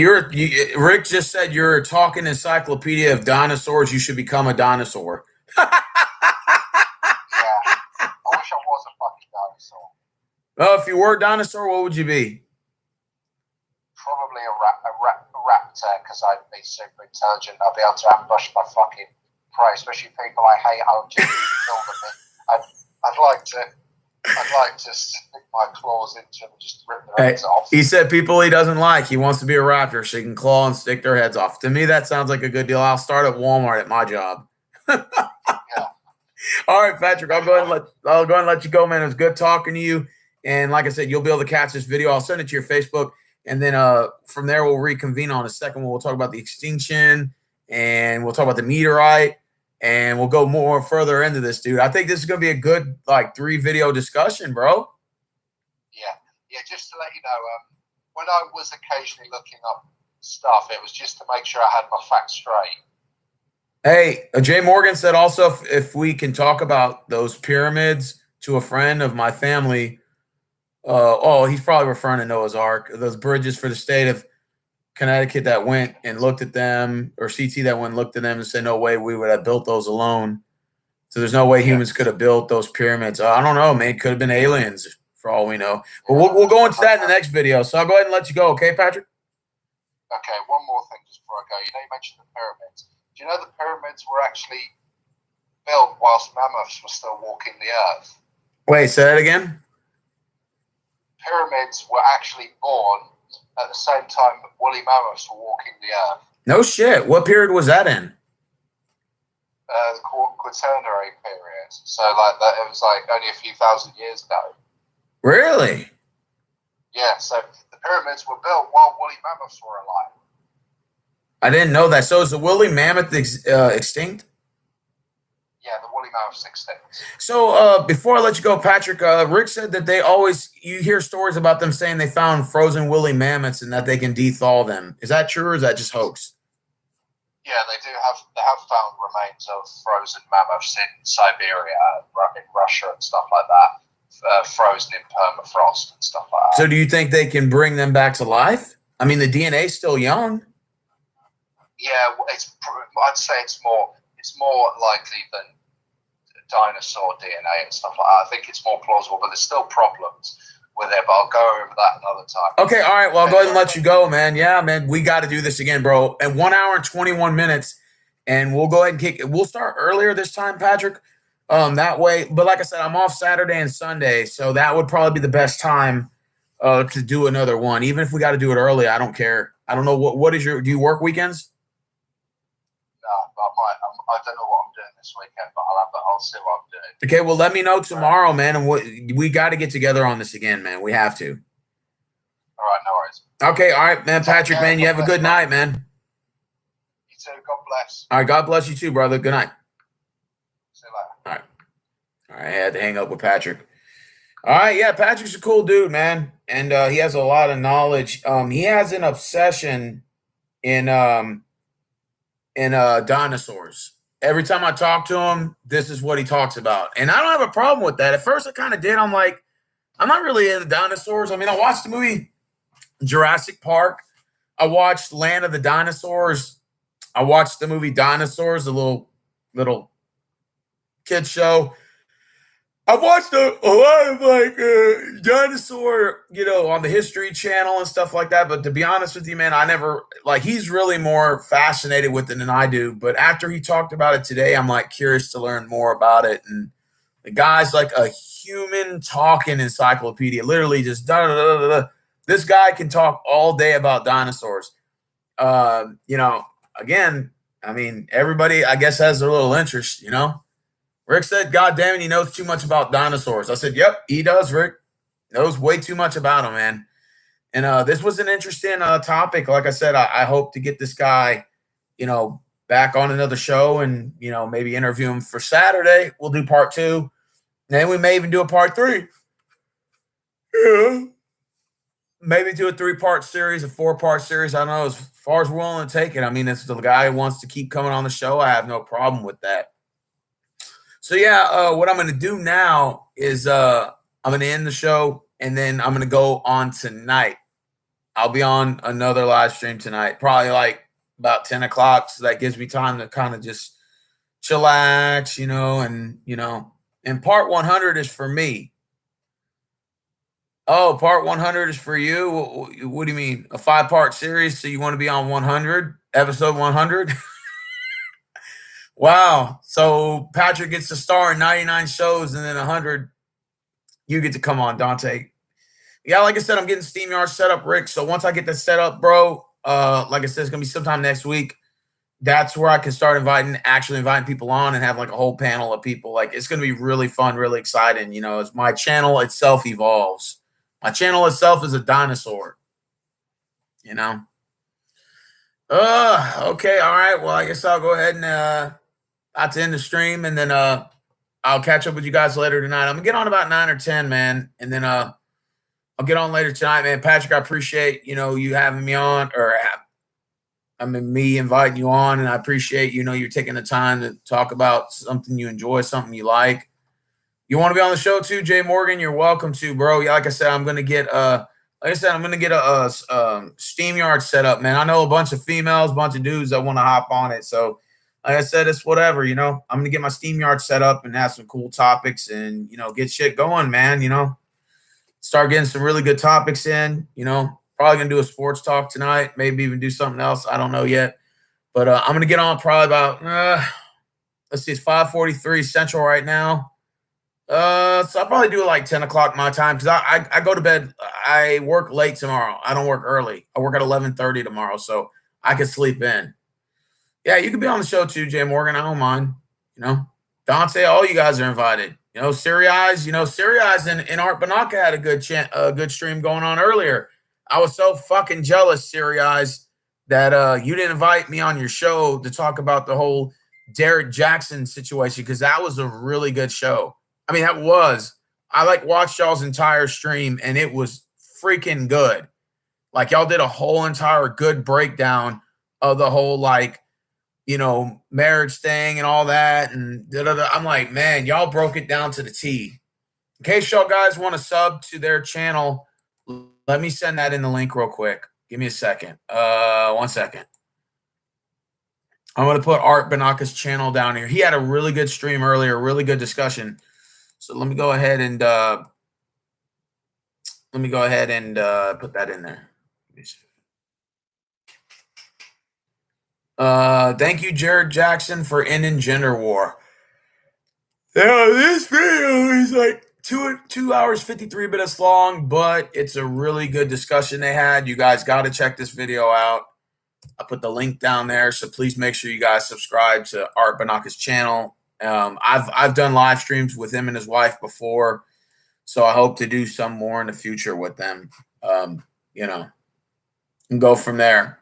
Rick just said you're a talking encyclopedia of dinosaurs. You should become a dinosaur. Yeah. I wish I was a fucking dinosaur. Well, if you were a dinosaur, what would you be? Probably a raptor, because I'd be super intelligent. I'd be able to ambush my fucking prey, especially people I hate. I would just kill them. I'd like to stick my claws into them and just rip their heads off. He said people he doesn't like. He wants to be a raptor so he can claw and stick their heads off. To me, that sounds like a good deal. I'll start at Walmart at my job. Yeah. All right, Patrick. I'll go ahead and let you go, man. It was good talking to you. And like I said, you'll be able to catch this video. I'll send it to your Facebook. And then from there, we'll reconvene on a second. We'll talk about the extinction, and we'll talk about the meteorite, and we'll go more further into this, dude. I think this is going to be a good 3-video discussion, bro. Yeah. Just to let you know, when I was occasionally looking up stuff, it was just to make sure I had my facts straight. Hey, Jay Morgan said also if we can talk about those pyramids to a friend of my family. He's probably referring to Noah's Ark. Those bridges for the state of Connecticut that went and looked at them, or CT that went and looked at them and said, no way we would have built those alone. So there's no way humans could have built those pyramids. I don't know, man. Could have been aliens for all we know. But we'll go into that in the next video. So I'll go ahead and let you go. Okay, Patrick? Okay, one more thing just before I go. You mentioned the pyramids. Do you know the pyramids were actually built whilst mammoths were still walking the earth? Wait, say that again? Pyramids were actually born at the same time that woolly mammoths were walking the earth. No shit. What period was that in? The Quaternary period. So like that, it was like only a few thousand years ago. Really? Yeah. So the pyramids were built while woolly mammoths were alive. I didn't know that. So is the woolly mammoth extinct? Yeah, the woolly mammoth's extinct. So before I let you go, Patrick, Rick said that you hear stories about them saying they found frozen woolly mammoths and that they can dethaw them. Is that true or is that just hoax? Yeah, they have found remains of frozen mammoths in Siberia, in Russia and stuff like that, frozen in permafrost and stuff like that. So do you think they can bring them back to life? I mean, the DNA is still young. Yeah, I'd say it's more likely than dinosaur DNA and stuff like that. I think it's more plausible, but there's still problems with it, but I'll go over that another time. Okay, all right. Well, I'll go ahead and let you go, man. Yeah, man, we got to do this again, bro. At 1 hour and 21 minutes, and we'll go ahead and kick it. We'll start earlier this time, Patrick. That way, but like I said, I'm off Saturday and Sunday, so that would probably be the best time to do another one. Even if we got to do it early, I don't care. I don't know do you work weekends? No, but I don't know what I'm doing this weekend, but I'll see what I'm doing. Okay, well, let me know tomorrow, man, and we got to get together on this again, man. We have to. All right, no worries. Okay, all right, man, Patrick, man, you have a good night, man. You too. God bless. All right, God bless you too, brother. Good night. See you later. All right, I had to hang up with Patrick. All right, yeah, Patrick's a cool dude, man, and he has a lot of knowledge. He has an obsession in dinosaurs. Every time I talk to him, this is what he talks about. And I don't have a problem with that. At first, I kind of did. I'm like, I'm not really into dinosaurs. I mean, I watched the movie Jurassic Park. I watched Land of the Dinosaurs. I watched the movie Dinosaurs, the little kid show. I've watched a lot of like dinosaur, on the History Channel and stuff like that. But to be honest with you, man, I never he's really more fascinated with it than I do. But after he talked about it today, I'm like curious to learn more about it. And the guy's like a human talking encyclopedia, literally just da da da da da. This guy can talk all day about dinosaurs. Again, I mean, everybody, I guess, has their little interest, Rick said, God damn it, he knows too much about dinosaurs. I said, yep, he does, Rick. Knows way too much about them, man. And this was an interesting topic. Like I said, I hope to get this guy, back on another show and, maybe interview him for Saturday. We'll do part 2. Then we may even do a part 3. Yeah. Maybe do a 3-part series, a 4-part series. I don't know, as far as we're willing to take it. I mean, if the guy wants to keep coming on the show, I have no problem with that. So, yeah, what I'm going to do now is I'm going to end the show, and then I'm going to go on tonight. I'll be on another live stream tonight, probably like about 10 o'clock, so that gives me time to kind of just chillax, and part 100 is for me. Oh, part 100 is for you? What do you mean? A 5-part series, so you want to be on 100? Episode 100? Wow. So Patrick gets to star in 99 shows, and then 100, you get to come on, Dante. Yeah, like I said, I'm getting SteamYard set up, Rick. So once I get that set up, bro, like I said, it's going to be sometime next week. That's where I can start actually inviting people on and have like a whole panel of people. Like, it's going to be really fun, really exciting, as my channel itself evolves. My channel itself is a dinosaur, Okay. All right. Well, I guess I'll go ahead and to end the stream, and then I'll catch up with you guys later tonight. I'm gonna get on about 9 or 10, man, and then I'll get on later tonight, man. Patrick, I appreciate you having me on, or me inviting you on, and I appreciate you're taking the time to talk about something you enjoy, something you like. You want to be on the show too, Jay Morgan? You're welcome to, bro. Yeah, like I said, I'm gonna get like I said, I'm gonna get a SteamYard set up, man. I know a bunch of females, a bunch of dudes that want to hop on it. So, like I said, it's whatever, you know. I'm gonna get my SteamYard set up and have some cool topics, and you know, get shit going, man. You know, start getting some really good topics in. You know, probably gonna do a sports talk tonight. Maybe even do something else. I don't know yet, but I'm gonna get on probably about let's see, it's 5:43 Central right now. So I'll probably do it like 10 o'clock my time because I go to bed. I work late tomorrow. I don't work early. I work at 11:30 tomorrow, so I can sleep in. Yeah, you could be on the show too, Jay Morgan. I don't mind. You know, Dante, all you guys are invited. You know, Siri Eyes. You know, Siri Eyes and Art Banaka had a good stream going on earlier. I was so fucking jealous, Siri Eyes, that you didn't invite me on your show to talk about the whole Derek Jackson situation because that was a really good show. I mean, that was. I like watched y'all's entire stream and it was freaking good. Like y'all did a whole entire good breakdown of the whole like, you know, marriage thing and all that. And da-da-da. I'm like, man, y'all broke it down to the T. In case y'all guys want to sub to their channel, let me send that in the link real quick. Give me a second. 1 second. I'm going to put Art Banaka's channel down here. He had a really good stream earlier, really good discussion. So let me go ahead and put that in there. Thank you, Jared Jackson, for ending gender war. Yeah, this video is like 2 hours 53 minutes long, but it's a really good discussion they had. You guys got to check this video out. I put the link down there, so please make sure you guys subscribe to Art Banaka's channel. I've done live streams with him and his wife before, so I hope to do some more in the future with them. You know, and go from there.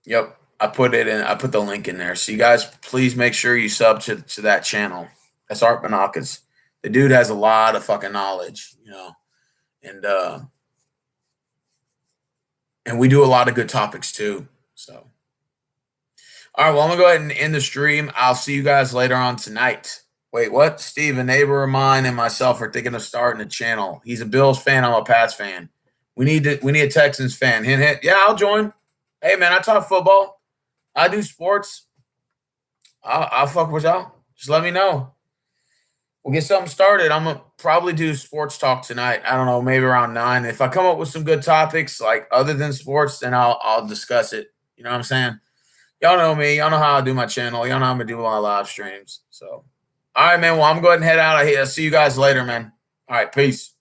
Yep, I put the link in there. So you guys, please make sure you sub to that channel. That's Art Banaka's. The dude has a lot of fucking knowledge, you know, and we do a lot of good topics too. So. All right, well, I'm going to go ahead and end the stream. I'll see you guys later on tonight. Wait, what? Steve, a neighbor of mine and myself are thinking of starting a channel. He's a Bills fan. I'm a Pats fan. We need a Texans fan. Hint, hint. Yeah, I'll join. Hey, man, I talk football. I do sports. I'll fuck with y'all. Just let me know. We'll get something started. I'm going to probably do sports talk tonight. I don't know, maybe around 9. If I come up with some good topics, like other than sports, then I'll discuss it. You know what I'm saying? Y'all know me. Y'all know how I do my channel. Y'all know how I'm going to do my live streams. So, all right, man. Well, I'm going to head out. I'll see you guys later, man. All right. Peace.